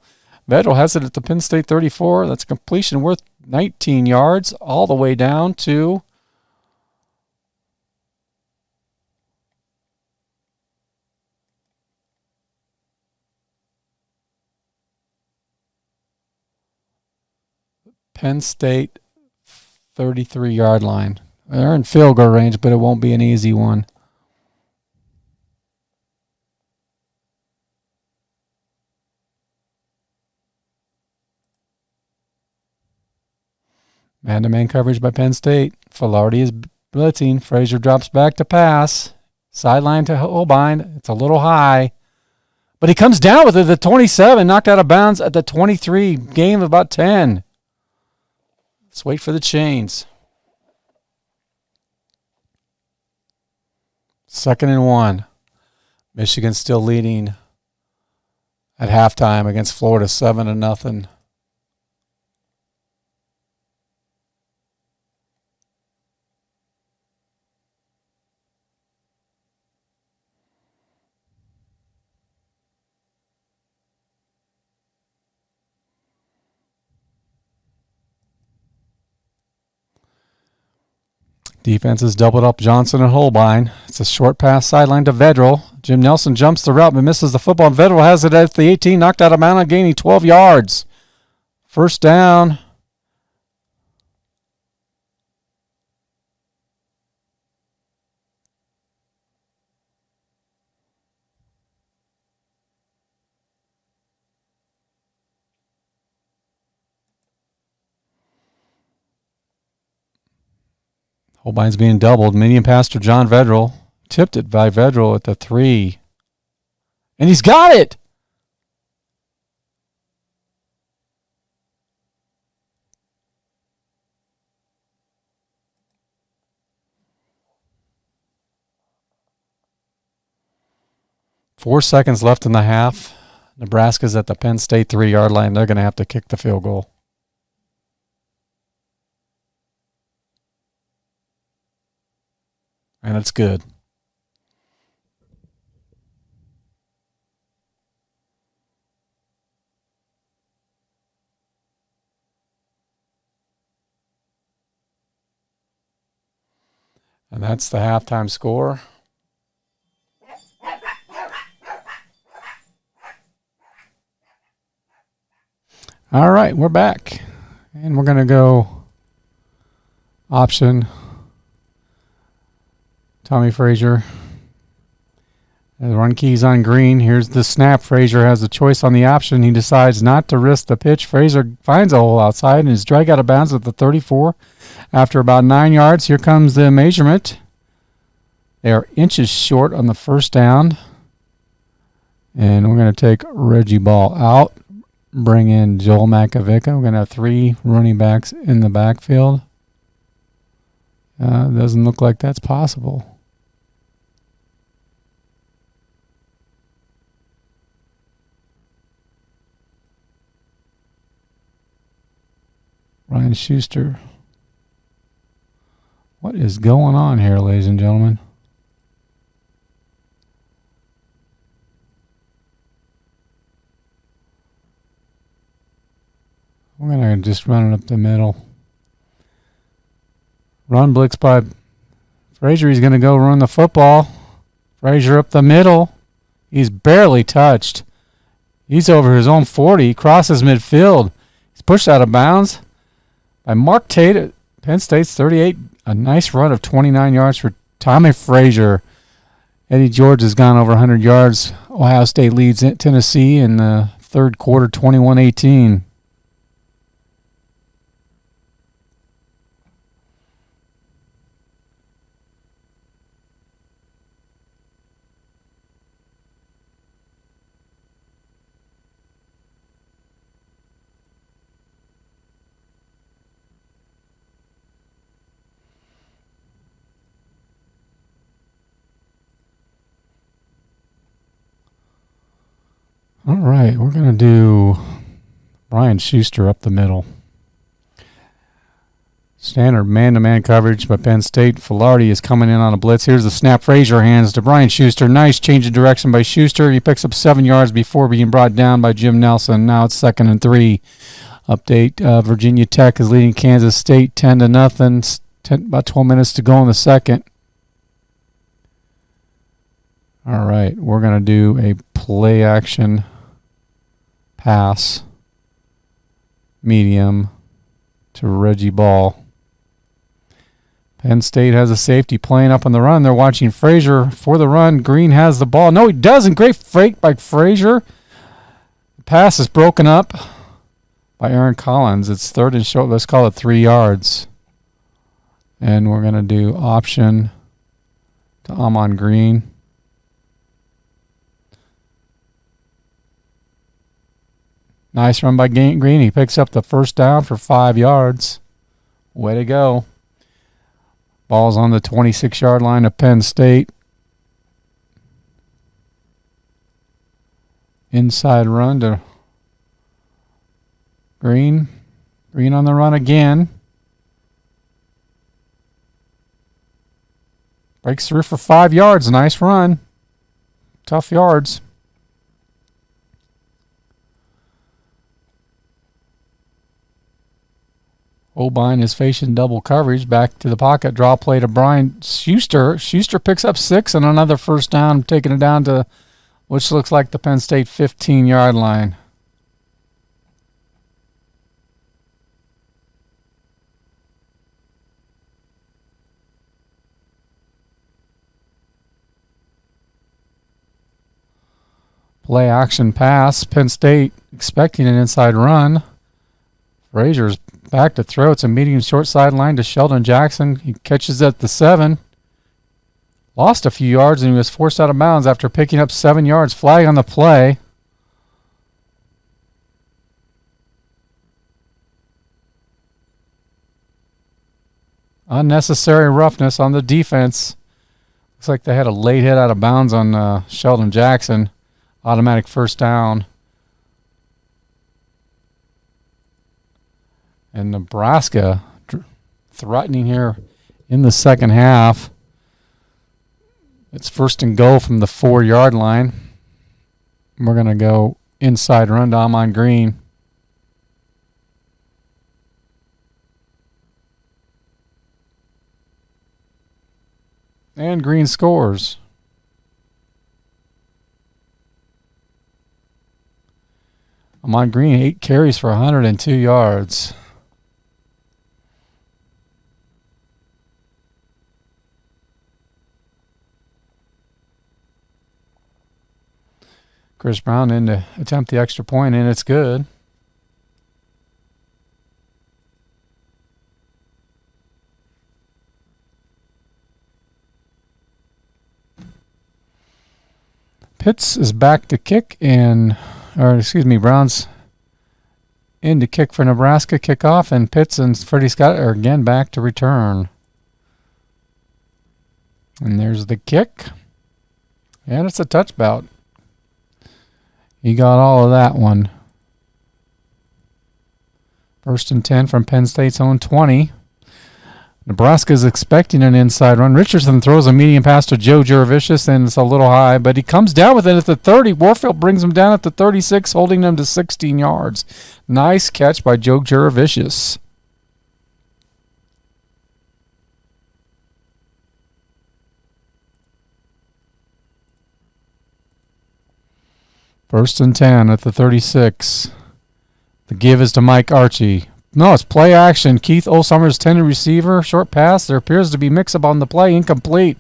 Vedral has it at the Penn State 34. That's a completion worth 19 yards all the way down to Penn State 33-yard line. They're in field goal range, but it won't be an easy one. Man-to-man coverage by Penn State. Filardi is blitzing. Frazier drops back to pass. Sideline to Holbein. It's a little high. But he comes down with it at the 27, knocked out of bounds at the 23. Game of about 10. Let's wait for the chains. 2nd and 1. Michigan still leading at halftime against Florida 7-0. Defense has doubled up Johnson and Holbein. It's a short pass sideline to Vedral. Jim Nelson jumps the route but misses the football. Vedral has it at the 18, knocked out of bounds, gaining 12 yards. First down. Holbein's being doubled. Medium pass to John Vedral. Tipped it by Vedral at the 3. And he's got it! Four seconds left in the half. Nebraska's at the Penn State 3-yard line. They're going to have to kick the field goal. And it's good. And that's the halftime score. All right, we're back. And we're going to go option. Tommy Frazier. The run key's on green. Here's the snap. Frazier has the choice on the option. He decides not to risk the pitch. Frazier finds a hole outside and is dragged out of bounds at the 34. After about 9 yards, here comes the measurement. They are inches short on the first down. And we're going to take Reggie Ball out. Bring in Joel Makovica. We're going to have 3 running backs in the backfield. Doesn't look like that's possible. Ryan Schuster. What is going on here, ladies and gentlemen? We're going to just run it up the middle. Run blitz by Frazier. He's going to go run the football. Frazier up the middle. He's barely touched. He's over his own 40. He crosses midfield. He's pushed out of bounds by Mark Tate at Penn State's 38. A nice run of 29 yards for Tommy Frazier. Eddie George has gone over 100 yards. Ohio State leads Tennessee in the third quarter, 21-18. All right, we're going to do Ryan Schuster up the middle. Standard man-to-man coverage by Penn State. Filardi is coming in on a blitz. Here's the snap. Frazier hands to Brian Schuster. Nice change of direction by Schuster. He picks up 7 yards before being brought down by Jim Nelson. Now it's 2nd and 3. Update, Virginia Tech is leading Kansas State 10-0. About 12 minutes to go in the second. All right, we're going to do a play action pass medium to Reggie Ball. Penn State has a safety playing up on the run. They're watching Frazier for the run. Green has the ball. No, he doesn't. Great fake by Frazier. The pass is broken up by Aaron Collins. It's third and short. Let's call it 3 yards. And we're going to do option to Amon Green. Nice run by Green. He picks up the first down for 5 yards. Way to go. Ball's on the 26-yard line of Penn State. Inside run to Green. Green on the run again. Breaks through for 5 yards. Nice run. Tough yards. O'Bine is facing double coverage. Back to the pocket. Draw play to Brian Schuster. Schuster picks up 6 and another first down, taking it down to which looks like the Penn State 15-yard line. Play action pass. Penn State expecting an inside run. Frazier's back to throw. It's a medium short sideline to Sheldon Jackson. He catches at the 7. Lost a few yards and he was forced out of bounds after picking up 7 yards. Flag on the play. Unnecessary roughness on the defense. Looks like they had a late hit out of bounds on Sheldon Jackson. Automatic first down. And Nebraska threatening here in the second half. It's first and goal from the 4-yard line. We're going to go inside run to Amon Green. And Green scores. Amon Green, 8 carries for 102 yards. Chris Brown in to attempt the extra point, and it's good. Pitts is back to kick, Brown's in to kick for Nebraska, kickoff, and Pitts and Freddie Scott are again back to return. And there's the kick. And it's a touchback. He got all of that one. First and 10 from Penn State's own 20. Nebraska is expecting an inside run. Richardson throws a medium pass to Joe Juravicius, and it's a little high, but he comes down with it at the 30. Warfield brings him down at the 36, holding him to 16 yards. Nice catch by Joe Juravicius. First and 10 at the 36. The give is to Mike Archie. No, it's play action. Keith O'Summers, tended receiver. Short pass. There appears to be mix-up on the play. Incomplete.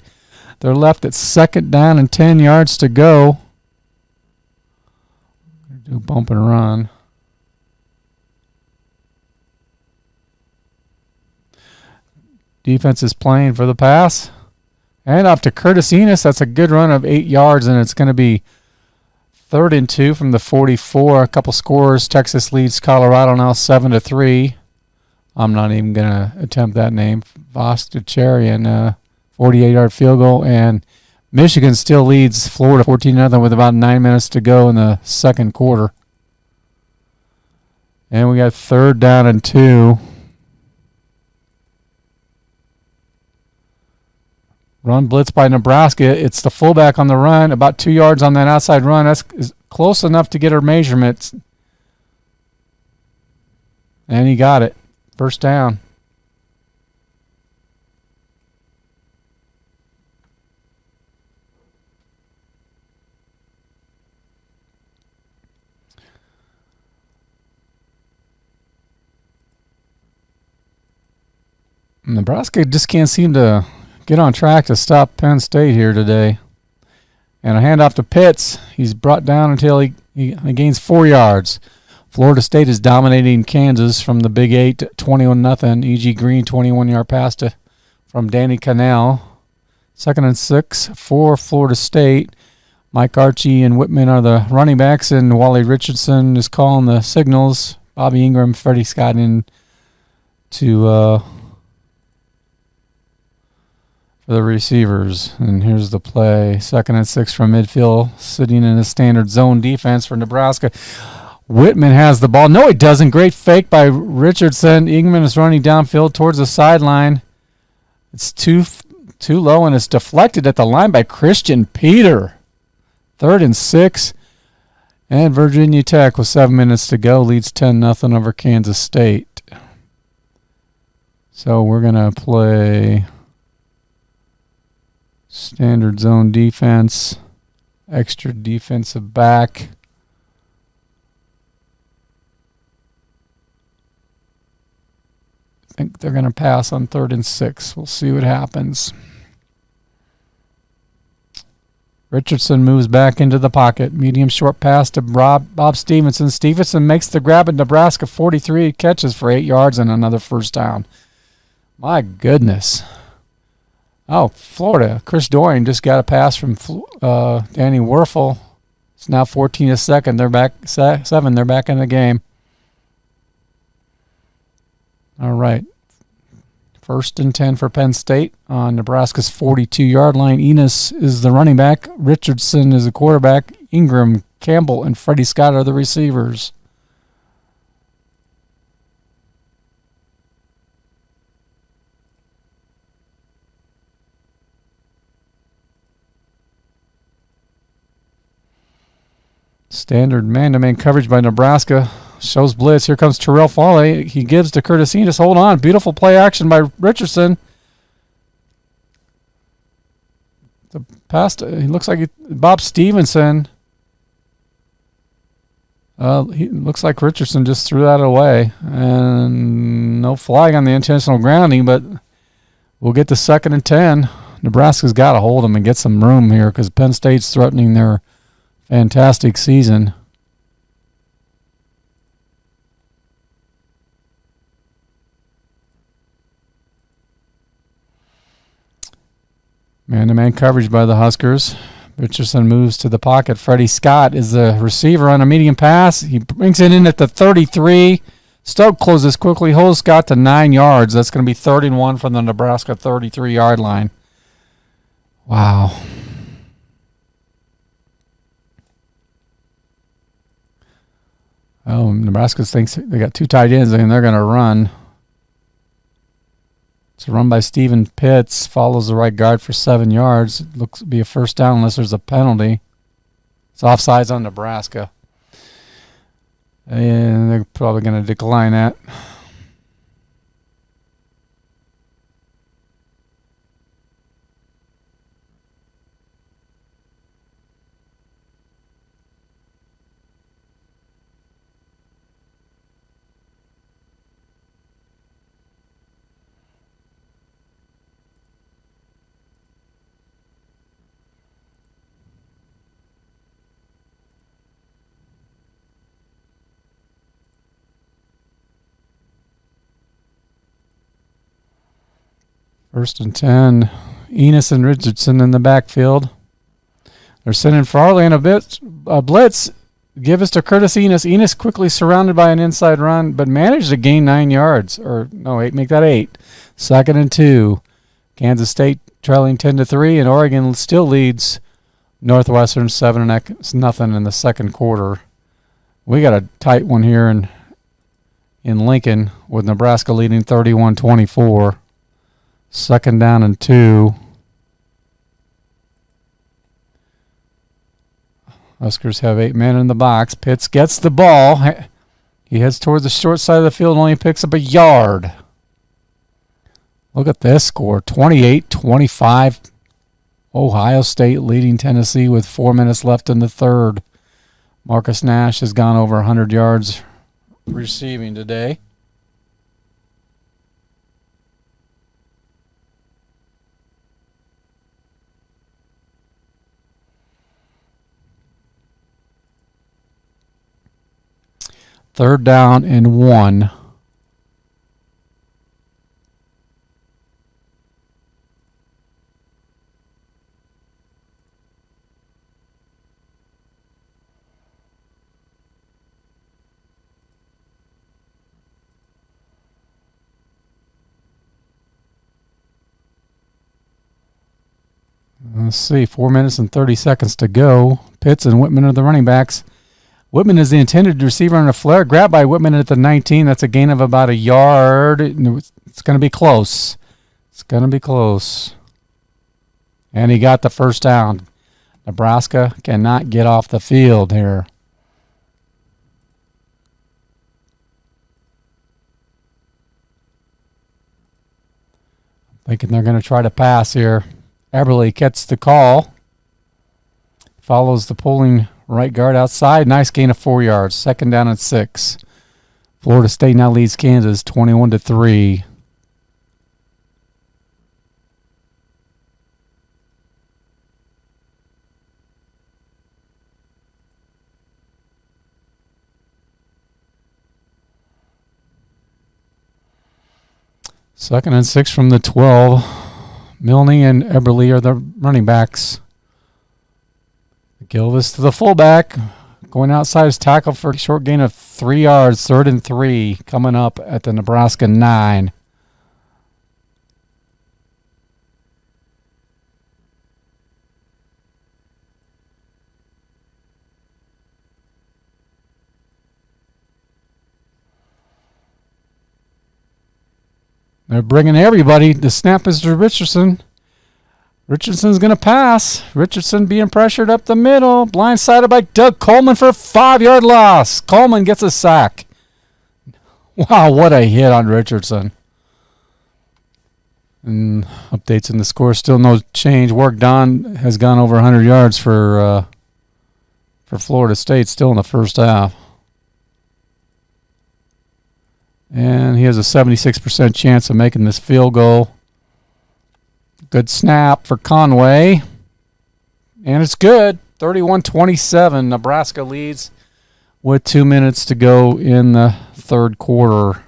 They're left at second down and 10 yards to go. Do bump and run. Defense is playing for the pass. And off to Curtis Enos. That's a good run of 8 yards, and it's going to be 3rd and 2 from the 44. A couple scores. Texas leads Colorado now 7-3. I'm not even going to attempt that name. Vostacharian, 48-yard field goal. And Michigan still leads Florida 14-0 with about 9 minutes to go in the second quarter. And we got 3rd down and 2. Run blitz by Nebraska. It's the fullback on the run. About 2 yards on that outside run. That's close enough to get her measurements. And he got it. First down. Nebraska just can't seem to get on track to stop Penn State here today. And a handoff to Pitts. He's brought down until he gains 4 yards. Florida State is dominating Kansas from the Big 8, 21-0. E.G. Green, 21-yard pass from Danny Cannell. 2nd and 6 for Florida State. Mike Archie and Whitman are the running backs, and Wally Richardson is calling the signals. Bobby Ingram, Freddie Scott in to for the receivers. And here's the play. 2nd and 6 from midfield, sitting in a standard zone defense for Nebraska. Whitman has the ball. No, he doesn't. Great fake by Richardson. Ingram is running downfield towards the sideline. It's too low, and it's deflected at the line by Christian Peter. 3rd and 6. And Virginia Tech, with 7 minutes to go, leads 10-0 over Kansas State. So we're going to play standard zone defense, extra defensive back. I think they're going to pass on 3rd and 6. We'll see what happens. Richardson moves back into the pocket. Medium short pass to Bob Stevenson. Stevenson makes the grab at Nebraska 43. Catches for 8 yards and another first down. My goodness. Oh, Florida. Chris Doring just got a pass from Danny Werfel. It's now 14-2. They're back 7. They're back in the game. All right. 1st and 10 for Penn State on Nebraska's 42-yard line. Enos is the running back. Richardson is the quarterback. Ingram, Campbell, and Freddie Scott are the receivers. Standard man-to-man coverage by Nebraska. Shows blitz. Here comes Terrell Foley. He gives to Curtis Enos. Hold on. Beautiful play action by Richardson. The pass. He looks like Bob Stevenson. He looks like Richardson just threw that away. And no flag on the intentional grounding, but we'll get to 2nd and 10. Nebraska's got to hold them and get some room here because Penn State's threatening their fantastic season. Man-to-man coverage by the Huskers. Richardson moves to the pocket. Freddie Scott is the receiver on a medium pass. He brings it in at the 33. Stoke closes quickly, holds Scott to 9 yards. That's going to be 3rd and 1 from the Nebraska 33-yard line. Wow. Oh, Nebraska thinks they got 2 tight ends and they're going to run. It's a run by Stephen Pitts. Follows the right guard for 7 yards. It looks to be a first down unless there's a penalty. It's offsides on Nebraska. And they're probably going to decline that. First and 10. Enos and Richardson in the backfield. They're sending Farley in a blitz. Give us to Curtis Enos. Enos quickly surrounded by an inside run, but managed to gain 9 yards. Make that 8. 2nd and 2. Kansas State trailing 10-3, and Oregon still leads Northwestern 7-0 in the second quarter. We got a tight one here in Lincoln with Nebraska leading 31-24. 2nd down and 2. Huskers have 8 men in the box. Pitts gets the ball. He heads towards the short side of the field and only picks up a yard. Look at this score. 28-25. Ohio State leading Tennessee with 4 minutes left in the third. Marcus Nash has gone over 100 yards receiving today. 3rd down and 1. Let's see, 4 minutes and 30 seconds to go. Pitts and Whitman are the running backs. Whitman is the intended receiver on a flare. Grabbed by Whitman at the 19. That's a gain of about a yard. It's going to be close. It's going to be close. And he got the first down. Nebraska cannot get off the field here. Thinking they're going to try to pass here. Eberle gets the call. Follows the pulling right guard outside. Nice gain of 4 yards. 2nd down and 6. Florida State now leads Kansas 21-3. Second and 6 from the 12. Milne and Eberle are the running backs. Gilvis to the fullback. Going outside his tackle for a short gain of 3 yards. 3rd and 3 coming up at the Nebraska 9. They're bringing everybody. The snap is to Richardson. Richardson's going to pass. Richardson being pressured up the middle. Blindsided by Doug Coleman for a 5-yard loss. Coleman gets a sack. Wow, what a hit on Richardson. And updates in the score. Still no change. Work done has gone over 100 yards for Florida State still in the first half. And he has a 76% chance of making this field goal. Good snap for Conway. And it's good. 31-27. Nebraska leads with 2 minutes to go in the 3rd quarter.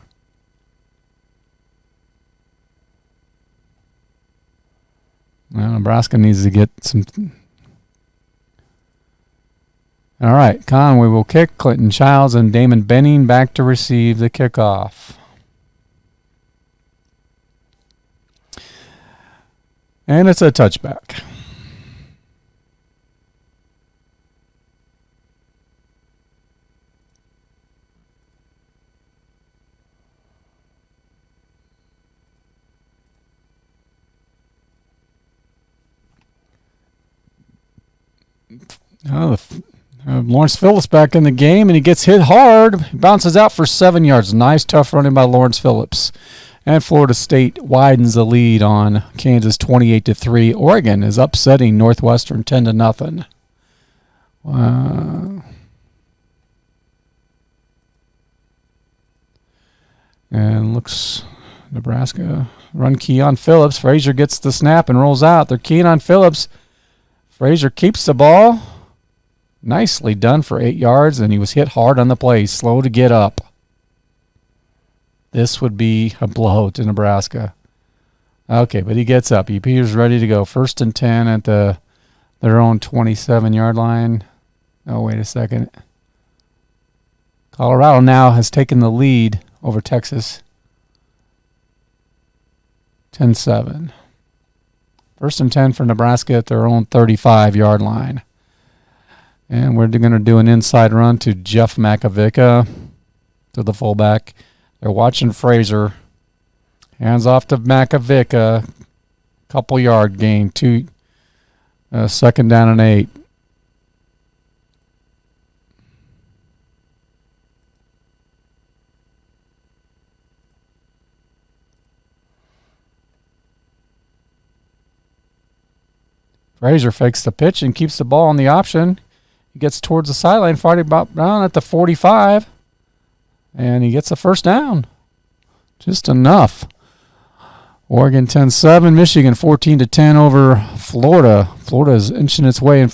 Well, Nebraska needs to get some... All right, Conway will kick. Clinton Childs and Damon Benning back to receive the kickoff. And it's a touchback. Lawrence Phillips back in the game, and he gets hit hard. He bounces out for 7 yards. Nice, tough running by Lawrence Phillips. And Florida State widens the lead on Kansas 28-3. Oregon is upsetting Northwestern 10-0. And looks Nebraska run key on Phillips. Frazier gets the snap and rolls out. They're keying on Phillips. Frazier keeps the ball. Nicely done for 8 yards, and he was hit hard on the play. Slow to get up. This would be a blow to Nebraska. Okay, but he gets up. He appears ready to go. 1st and 10 at their own 27-yard line. Oh, wait a second. Colorado now has taken the lead over Texas. 10-7. 1st and 10 for Nebraska at their own 35-yard line. And we're going to do an inside run to Jeff Makovica, to the fullback. They're watching Frazier. Hands off to Makovica. Couple yard gain. 2nd down and 8. Frazier fakes the pitch and keeps the ball on the option. He gets towards the sideline, fighting about down at the 45. And he gets a 1st down. Just enough. Oregon 10-7. Michigan 14-10 over Florida. Florida is inching its way.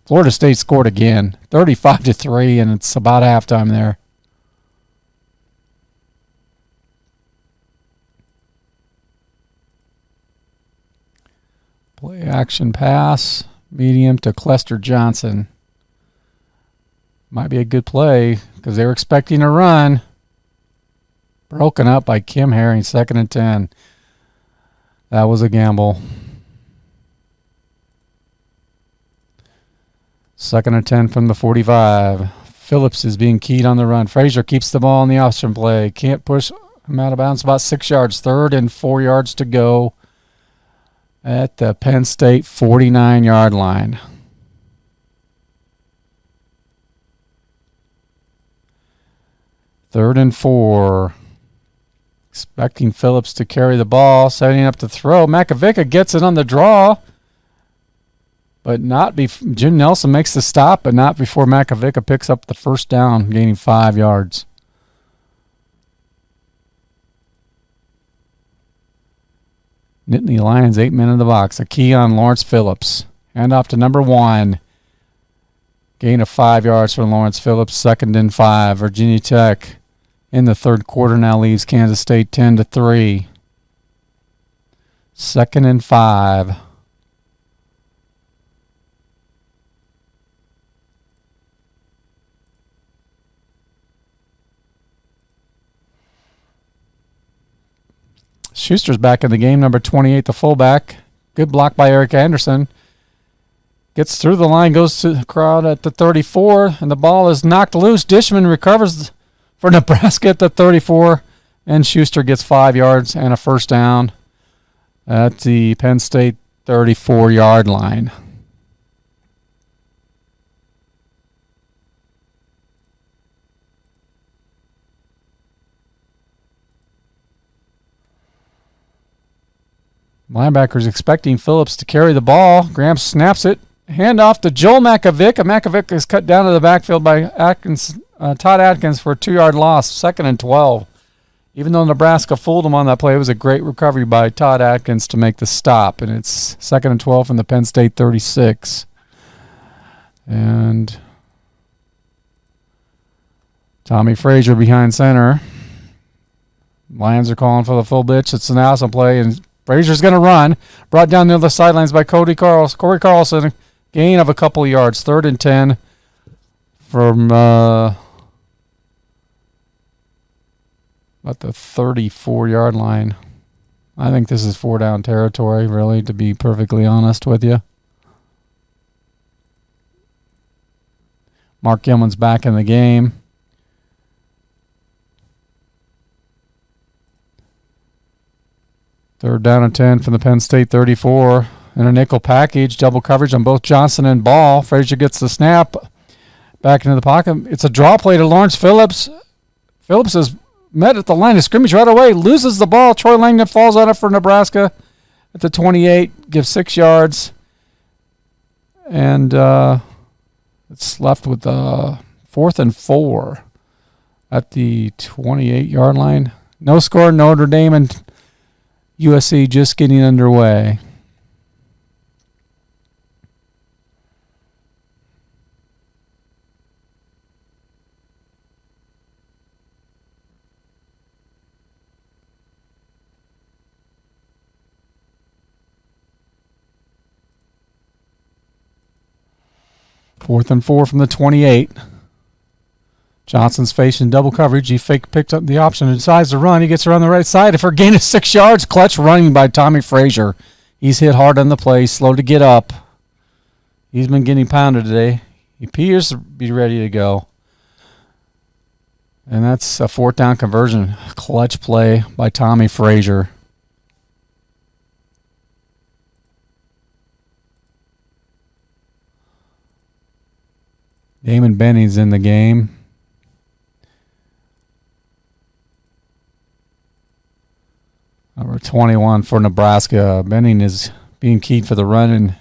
Florida State scored again. 35-3, and it's about halftime there. Play action pass. Medium to Clester Johnson. Might be a good play because they were expecting a run. Broken up by Kim Herring, 2nd and 10. That was a gamble. 2nd and 10 from the 45. Phillips is being keyed on the run. Frazier keeps the ball in the option play. Can't push him out of bounds. About 6 yards. 3rd and 4 yards to go at the Penn State 49-yard line. Third and 4. Expecting Phillips to carry the ball. Setting up to throw. Makovica gets it on the draw. But not before Jim Nelson makes the stop, but not before Makovica picks up the first down, gaining 5 yards. Nittany Lions, 8 men in the box. A key on Lawrence Phillips. Hand off to number 1. Gain of 5 yards for Lawrence Phillips. 2nd and 5. Virginia Tech in the third quarter now leads Kansas State 10-3. 2nd and 5. Schuster's back in the game, number 28, the fullback. Good block by Eric Anderson. Gets through the line, goes to the crowd at the 34, and the ball is knocked loose. Dishman recovers for Nebraska at the 34, and Schuster gets 5 yards and a first down at the Penn State 34-yard line. Linebackers expecting Phillips to carry the ball. Graham snaps it. Handoff to Joel Makovic. Makovic is cut down to the backfield by Todd Atkins for a 2-yard loss. 2nd and 12. Even though Nebraska fooled him on that play, it was a great recovery by Todd Atkins to make the stop. And it's 2nd and 12 from the Penn State 36. And Tommy Frazier behind center. Lions are calling for the full blitz. It's an awesome play, and Frazier's going to run. Brought down near the sidelines by Corey Carlson. Gain of a couple of yards. 3rd and 10 from at the 34-yard line. I think this is 4-down territory, really, to be perfectly honest with you. Mark Gilman's back in the game. Third down and 10 from the Penn State 34. In a nickel package, double coverage on both Johnson and Ball. Frazier gets the snap. Back into the pocket. It's a draw play to Lawrence Phillips. Phillips is met at the line of scrimmage right away. Loses the ball. Troy Langdon falls on it for Nebraska at the 28. Gives 6 yards. And it's left with 4th and 4 at the 28-yard line. No score, Notre Dame and USC just getting underway. Fourth and 4 from the 28. Johnson's facing double coverage. He picked up the option and decides to run. He gets around the right side for a gain of 6 yards. Clutch running by Tommy Frazier. He's hit hard on the play, slow to get up. He's been getting pounded today. He appears to be ready to go. And that's a 4th down conversion. Clutch play by Tommy Frazier. Damon Benning's in the game. Number 21 for Nebraska. Benning is being keyed for the run and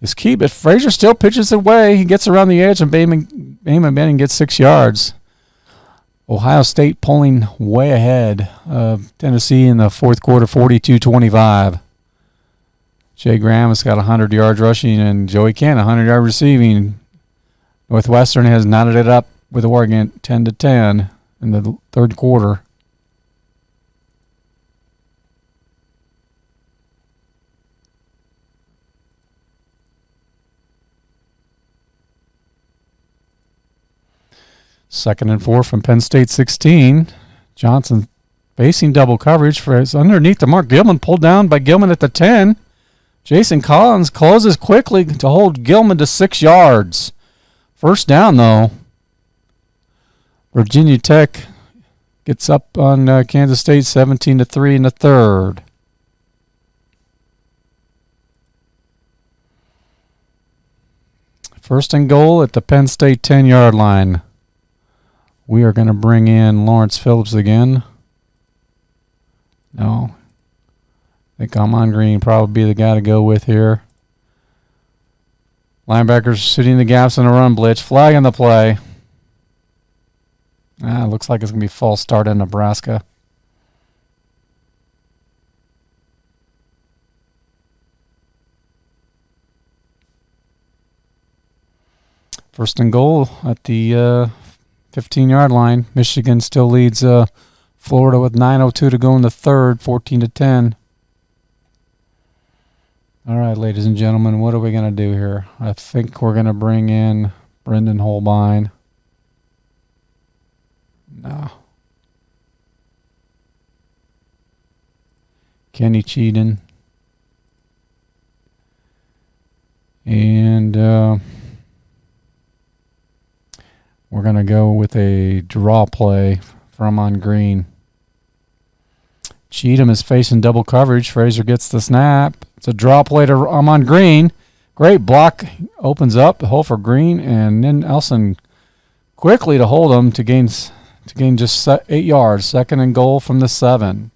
is key, but Frazier still pitches away. He gets around the edge, and Damon Benning gets 6 yards. Ohio State pulling way ahead of Tennessee in the fourth quarter, 42-25. Jay Graham has got 100 yards rushing, and Joey Kent 100 yards receiving. Northwestern has knotted it up with Oregon 10-10 in the third quarter. 2nd and 4 from Penn State 16. Johnson facing double coverage for his underneath the mark. Gilman pulled down by Gilman at the 10. Jason Collins closes quickly to hold Gilman to 6 yards. First down, though. Virginia Tech gets up on Kansas State 17-3 in the third. First and goal at the Penn State 10-yard line. We are going to bring in Lawrence Phillips again. No. I think Amon Green probably be the guy to go with here. Linebackers shooting the gaps in the run blitz. Flag on the play. Looks like it's going to be false start in Nebraska. First and goal at the 15-yard line. Michigan still leads Florida with 9:02 to go in the third, 14-10. All right, ladies and gentlemen, what are we going to do here? I think we're going to bring in Brendan Holbein. No. Kenny Cheaton. And we're going to go with a draw play from on Green. Cheatham is facing double coverage. Fraser gets the snap. It's a draw play to on Green. Great block. Opens up the hole for Green, and then Elson quickly to hold him to gain just 8 yards. Second and goal from the 7.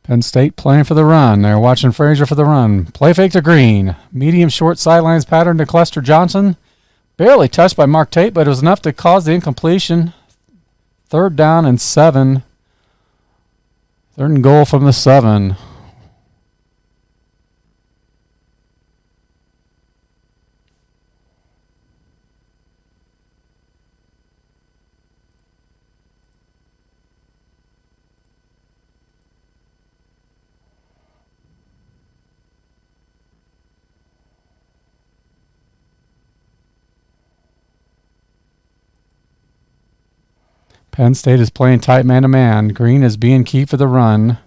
Penn State playing for the run. They're watching Frazier for the run. Play fake to Green. Medium short sidelines pattern to Cluster Johnson. Barely touched by Mark Tate, but it was enough to cause the incompletion. 3rd down and 7. 3rd and goal from the 7. Penn State is playing tight man-to-man. Green is being key for the run.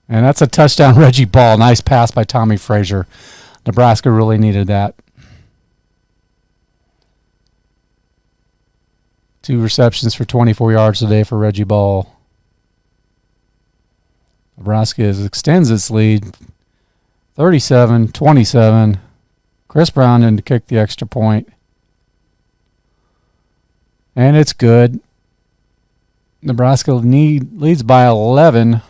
And that's a touchdown, Reggie Ball. Nice pass by Tommy Frazier. Nebraska really needed that. 2 receptions for 24 yards today for Reggie Ball. Nebraska extends its lead. 37-27. Chris Brown in to kick the extra point. And it's good. Nebraska leads by 11.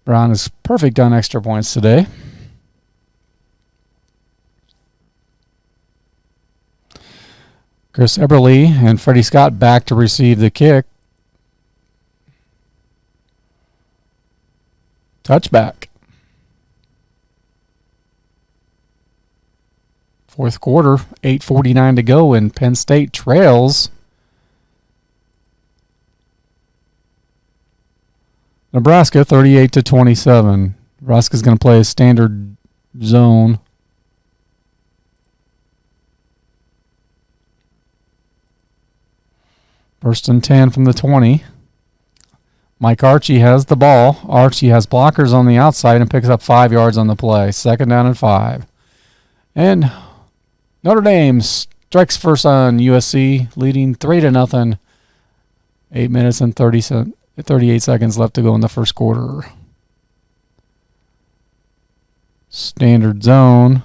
Brown is perfect on extra points today. Chris Eberle and Freddie Scott back to receive the kick. Touchback. 4th quarter, 8:49 to go, and Penn State trails Nebraska 38-27. Nebraska's going to play a standard zone. First and 10 from the 20. Mike Archie has the ball. Archie has blockers on the outside and picks up 5 yards on the play. 2nd down and 5. And Notre Dame strikes first on USC, leading 3-0. 8 minutes and 38 seconds left to go in the first quarter. Standard zone.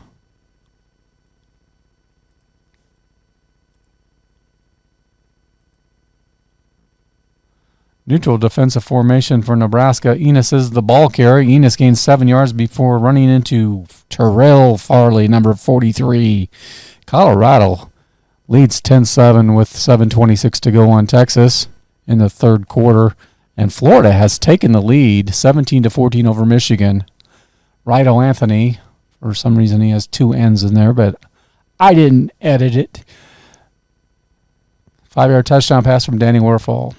Neutral defensive formation for Nebraska. Enos is the ball carrier. Enos gains 7 yards before running into Terrell Farley, number 43. Colorado leads 10-7 with 7:26 to go on Texas in the 3rd quarter. And Florida has taken the lead 17-14 over Michigan. Rido Anthony, for some reason he has 2 N's in there, but I didn't edit it. 5-yard touchdown pass from Danny Werfel.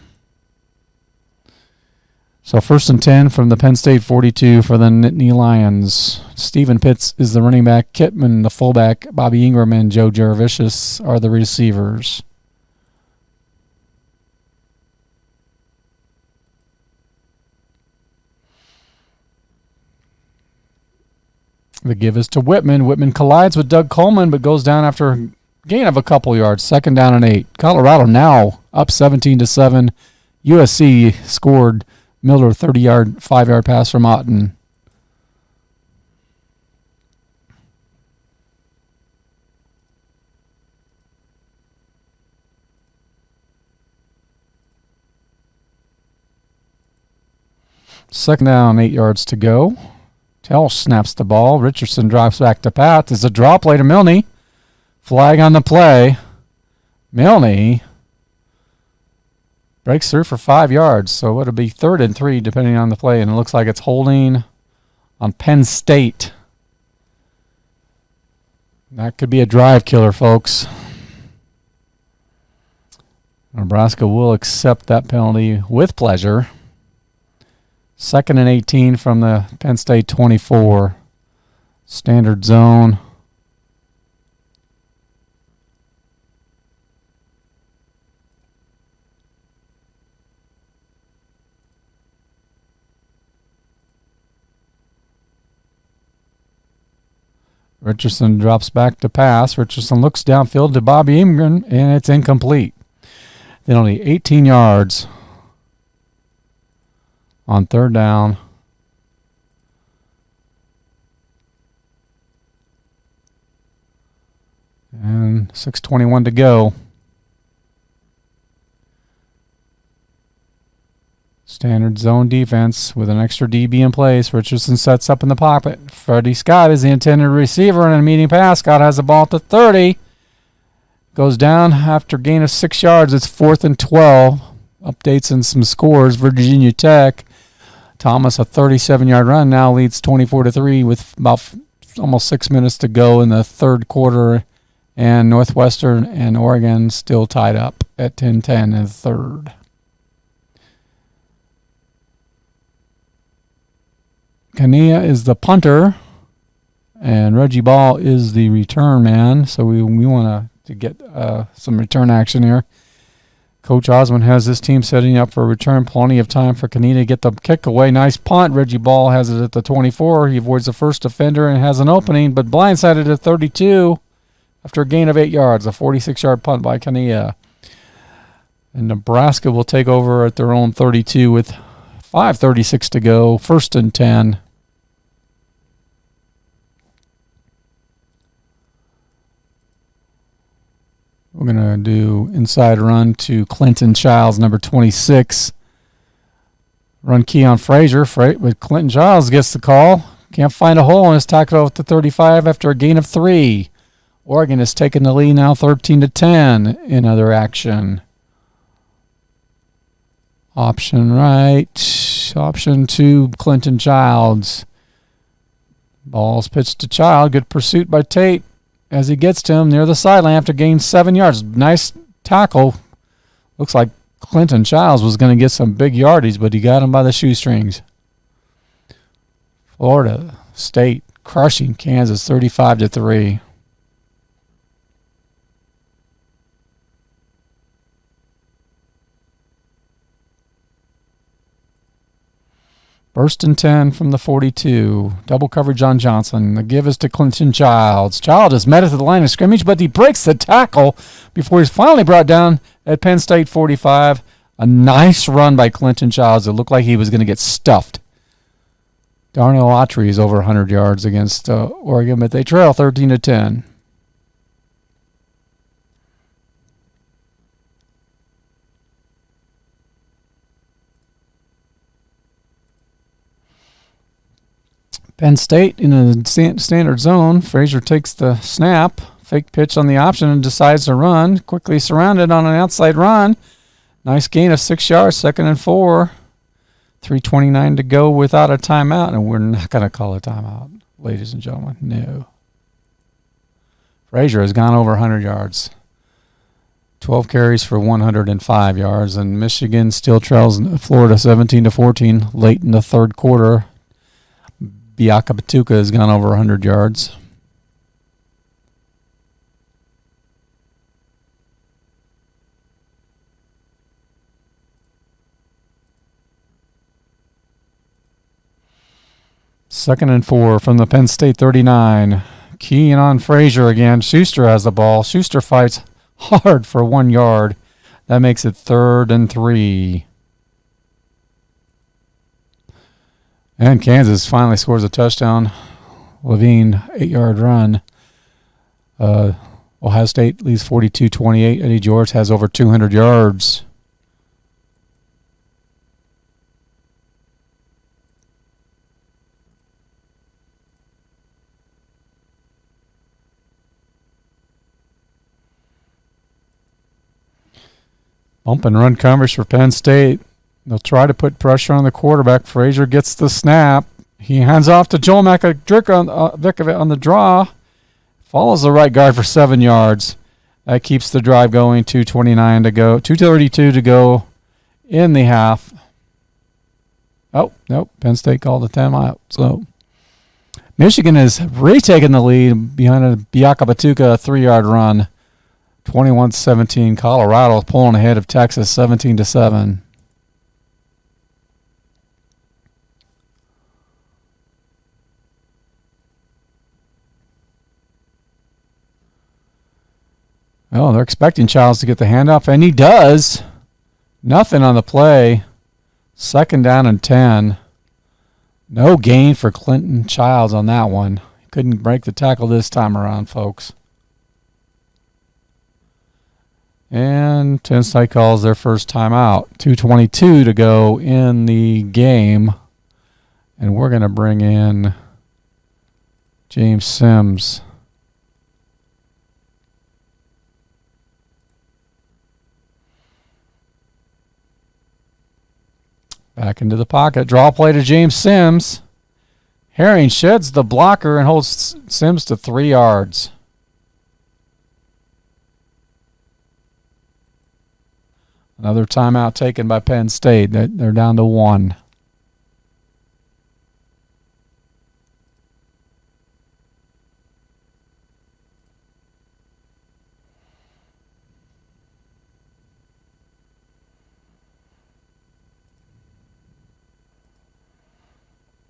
So 1st and 10 from the Penn State 42 for the Nittany Lions. Stephen Pitts is the running back. Kittman, the fullback. Bobby Ingram and Joe Jaravicius are the receivers. The give is to Whitman. Whitman collides with Doug Coleman, but goes down after a gain of a couple yards. 2nd down and 8. Colorado now up 17-7. USC scored. Miller 30-yard, 5-yard pass from Otten. Second down, 8 yards to go. Tell snaps the ball. Richardson drops back to Pat. There's a draw play to Milne. Flag on the play. Milne breaks through for 5 yards, so it'll be 3rd and 3 depending on the play, and it looks like it's holding on Penn State. That could be a drive killer, folks. Nebraska will accept that penalty with pleasure. 2nd and 18 from the Penn State 24. Standard zone. Richardson drops back to pass. Richardson looks downfield to Bobby Ingram, and it's incomplete. Then only 18 yards on 3rd down. And 6:21 to go. Standard zone defense with an extra DB in place. Richardson sets up in the pocket. Freddie Scott is the intended receiver in a meeting pass. Scott has the ball at the 30. Goes down after gain of 6 yards. It's 4th and 12. Updates and some scores. Virginia Tech. Thomas, a 37-yard run, now leads 24-3 with about almost 6 minutes to go in the 3rd quarter. And Northwestern and Oregon still tied up at 10-10 in the 3rd. Kania is the punter, and Reggie Ball is the return man. So we want to get some return action here. Coach Osmond has this team setting up for a return. Plenty of time for Kania to get the kick away. Nice punt. Reggie Ball has it at the 24. He avoids the first defender and has an opening, but blindsided at 32 after a gain of 8 yards. A 46-yard punt by Kania. And Nebraska will take over at their own 32 with 5:36 to go. 1st and 10. We're going to do inside run to Clinton Childs, number 26. Run Keon Frazier, but Clinton Childs gets the call. Can't find a hole and is tackled at the 35 after a gain of 3. Oregon has taken the lead now 13-10 in other action. Option right. Option 2, Clinton Childs. Ball's pitched to Child. Good pursuit by Tate as he gets to him near the sideline after gaining 7 yards. Nice tackle. Looks like Clinton Childs was going to get some big yardage, but he got him by the shoestrings. Florida State crushing Kansas 35-3. First and 10 from the 42. Double coverage on Johnson. The give is to Clinton Childs. Child is met at the line of scrimmage, but he breaks the tackle before he's finally brought down at Penn State 45. A nice run by Clinton Childs. It looked like he was going to get stuffed. Darnell Autry is over 100 yards against Oregon, but they trail 13-10. Penn State in a standard zone. Frazier takes the snap, fake pitch on the option, and decides to run. Quickly surrounded on an outside run. Nice gain of 6 yards, 2nd and 4. 3:29 to go without a timeout, and we're not going to call a timeout, ladies and gentlemen. No. Frazier has gone over 100 yards. 12 carries for 105 yards, and Michigan still trails Florida 17-14 late in the third quarter. Biaka Batuka has gone over 100 yards. Second and 4 from the Penn State 39. Keying on Frazier again. Schuster has the ball. Schuster fights hard for 1 yard. That makes it 3rd and 3. And Kansas finally scores a touchdown. Levine, 8-yard run. Ohio State leads 42-28. Eddie George has over 200 yards. Bump and run coverage for Penn State. They'll try to put pressure on the quarterback. Frazier gets the snap. He hands off to Joel McAdrick on the draw. Follows the right guard for 7 yards. That keeps the drive going. 2:29 to go. 2:32 to go in the half. Oh, nope. Penn State called a timeout. So Michigan has retaken the lead behind a Biaka Batuka 3-yard run. 21-17. Colorado pulling ahead of Texas 17-7. Oh, they're expecting Childs to get the handoff, and he does. Nothing on the play. 2nd down and 10. No gain for Clinton Childs on that one. Couldn't break the tackle this time around, folks. And Penn State calls their first timeout. 2:22 to go in the game. And we're going to bring in James Sims. Back into the pocket. Draw play to James Sims. Herring sheds the blocker and holds Sims to 3 yards. Another timeout taken by Penn State. They're down to 1.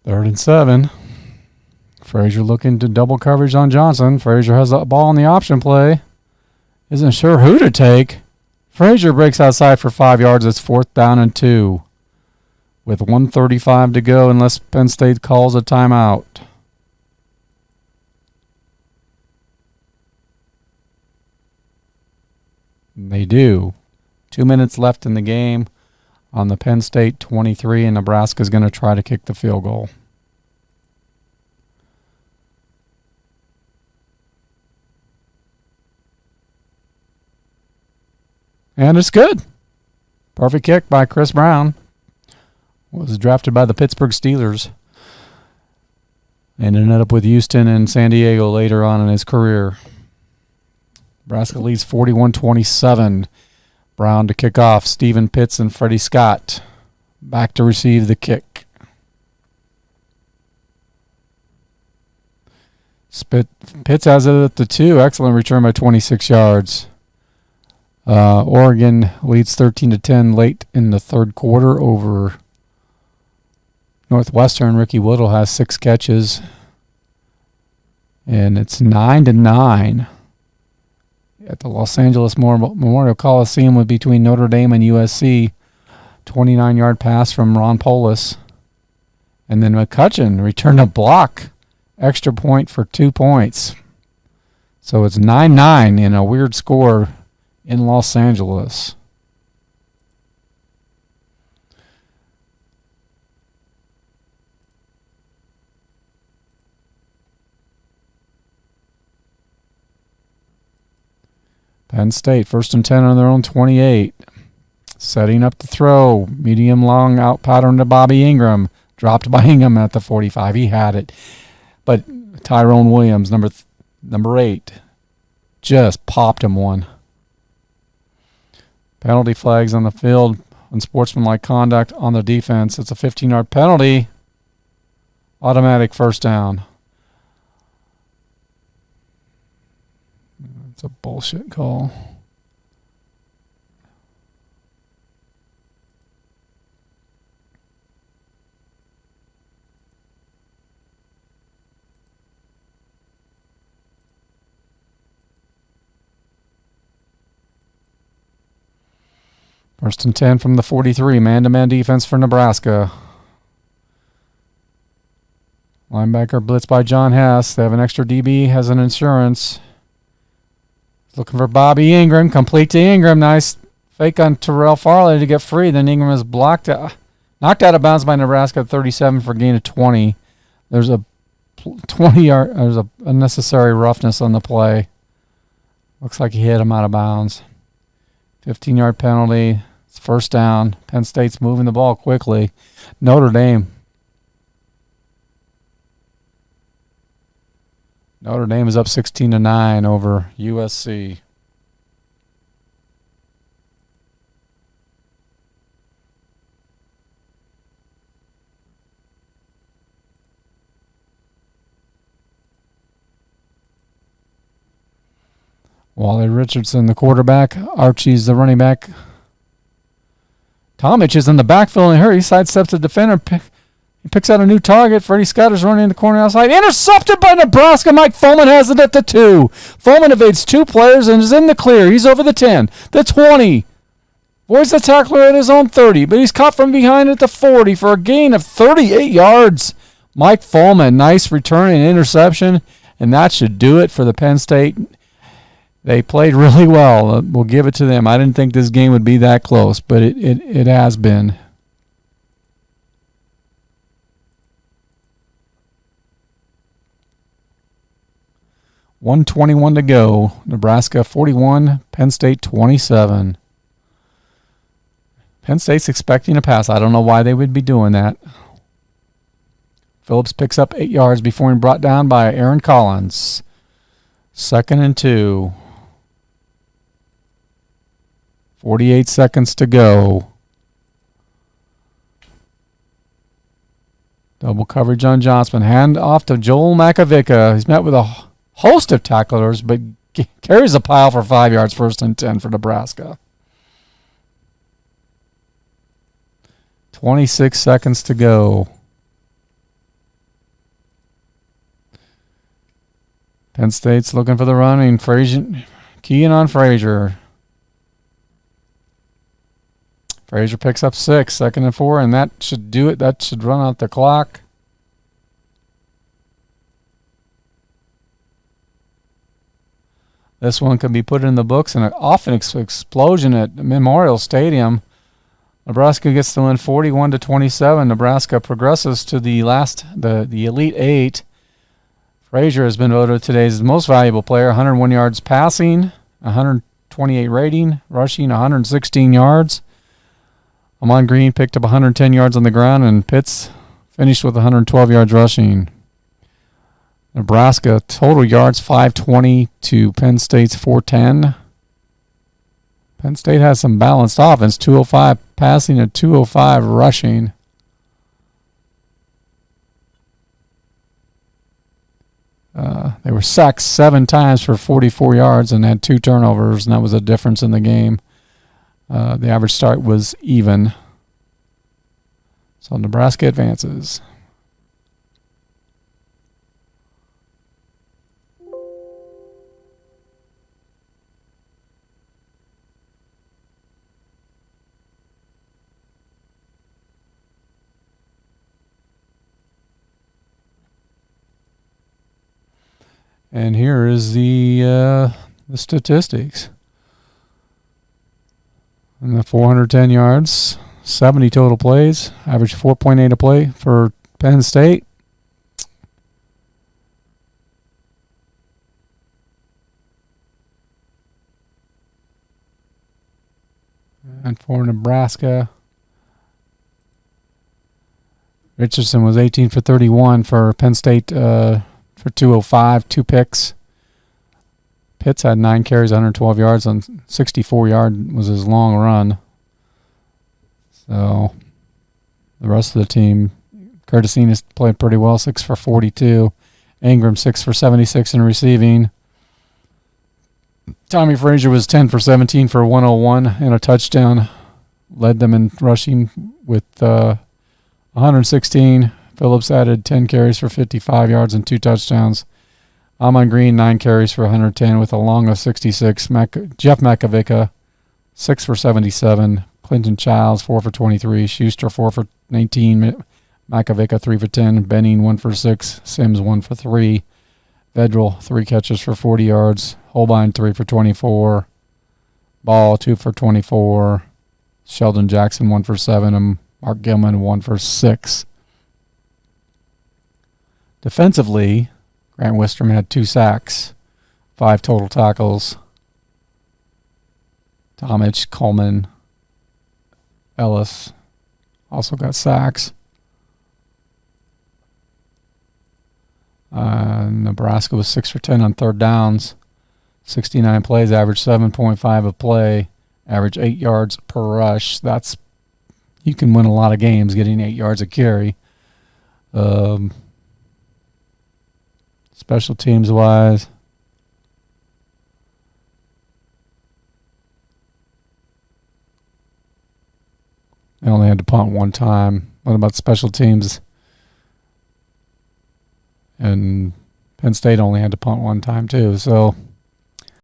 Third and 7. Frazier looking to double coverage on Johnson. Frazier has the ball on the option play. Isn't sure who to take. Frazier breaks outside for 5 yards. It's 4th down and 2. With 1:35 to go unless Penn State calls a timeout. They do. 2 minutes left in the game on the Penn State 23, and Nebraska's going to try to kick the field goal. And it's good. Perfect kick by Chris Brown. Was drafted by the Pittsburgh Steelers. And ended up with Houston and San Diego later on in his career. Nebraska leads 41-27. Brown to kick off. Stephen Pitts and Freddie Scott back to receive the kick. Pitts has it at the 2. Excellent return by 26 yards. Oregon leads 13-10 late in the third quarter over Northwestern. Ricky Whittle has 6 catches. And it's 9-9 at the Los Angeles Memorial Coliseum with between Notre Dame and USC. 29-yard pass from Ron Polis. And then McCutcheon returned a block. Extra point for 2 points. So it's 9-9 in a weird score in Los Angeles. Penn State, 1st and 10 on their own 28. Setting up the throw. Medium long out pattern to Bobby Ingram. Dropped by Ingram at the 45. He had it. But Tyrone Williams, number 8, just popped him one. Penalty flags on the field. Unsportsmanlike conduct on the defense. It's a 15-yard penalty. Automatic first down. It's a bullshit call. First and 10 from the 43. Man-to-man defense for Nebraska. Linebacker blitz by John Hess. They have an extra DB, has an insurance. Looking for Bobby Ingram. Complete to Ingram. Nice fake on Terrell Farley to get free. Then Ingram is knocked out of bounds by Nebraska at 37 for a gain of 20. There's a 20-yard. There's a unnecessary roughness on the play. Looks like he hit him out of bounds. 15-yard penalty. It's first down. Penn State's moving the ball quickly. Notre Dame is up 16-9 over USC. Wally Richardson, the quarterback. Archie's the running back. Tomic is in the backfield and he sidesteps the defender. He picks out a new target. Freddie Scudder's running in the corner outside. Intercepted by Nebraska. Mike Foreman has it at the 2. Foreman evades 2 players and is in the clear. He's over the 10. The 20. Avoids the tackler at his own 30, but he's caught from behind at the 40 for a gain of 38 yards. Mike Foreman, nice return and interception, and that should do it for the Penn State. They played really well. We'll give it to them. I didn't think this game would be that close, but it has been. .121 to go. Nebraska 41, Penn State 27. Penn State's expecting a pass. I don't know why they would be doing that. Phillips picks up 8 yards before being brought down by Aaron Collins. 2nd and 2. 48 seconds to go. Double coverage on Johnson. Hand off to Joel Makovica. He's met with a host of tacklers, but carries a pile for 5 yards. 1st and 10 for Nebraska. 26 seconds to go. Penn State's looking for the run, and Frazier keying on Frazier. Frazier picks up 6, 2nd and 4, and that should do it. That should run out the clock. This one can be put in the books, and off an explosion at Memorial Stadium. Nebraska gets to win 41-27. Nebraska progresses to the Elite 8. Frazier has been voted today's most valuable player. 101 yards passing, 128 rating, rushing 116 yards. Amon Green picked up 110 yards on the ground, and Pitts finished with 112 yards rushing. Nebraska total yards 520 to Penn State's 410. Penn State has some balanced offense, 205 passing and 205 rushing. They were sacked 7 times for 44 yards and had 2 turnovers, and that was a difference in the game. The average start was even. So Nebraska advances. And here is the statistics. And the 410 yards, 70 total plays, average 4.8 a play for Penn State. And for Nebraska, Richardson was 18 for 31 for Penn State for 205, 2 picks. Pitts had 9 carries, 112 yards, on 64 yard was his long run. So the rest of the team, Curtisines played pretty well, 6 for 42. Ingram 6 for 76 in receiving. Tommy Frazier was 10 for 17 for 101 and a touchdown. Led them in rushing with 116. Phillips added 10 carries for 55 yards and 2 touchdowns. Amon Green, 9 carries for 110 with a long of 66. Jeff Makovica, 6 for 77. Clinton Childs, 4 for 23. Schuster, 4 for 19. Makovica, 3 for 10. Benning, 1 for 6. Sims, 1 for 3. Vedral, 3 catches for 40 yards. Holbein, 3 for 24. Ball, 2 for 24. Sheldon Jackson, 1 for 7. And Mark Gilman, 1 for 6. Defensively, Grant Wisterman had 2 sacks, 5 total tackles. Tomich, Coleman, Ellis also got sacks. Nebraska was 6 for 10 on third downs. 69 plays, average 7.5 a play, average 8 yards per rush. You can win a lot of games getting 8 yards a carry. Special teams wise, they only had to punt 1 time. What about special teams? And Penn State only had to punt 1 time too. So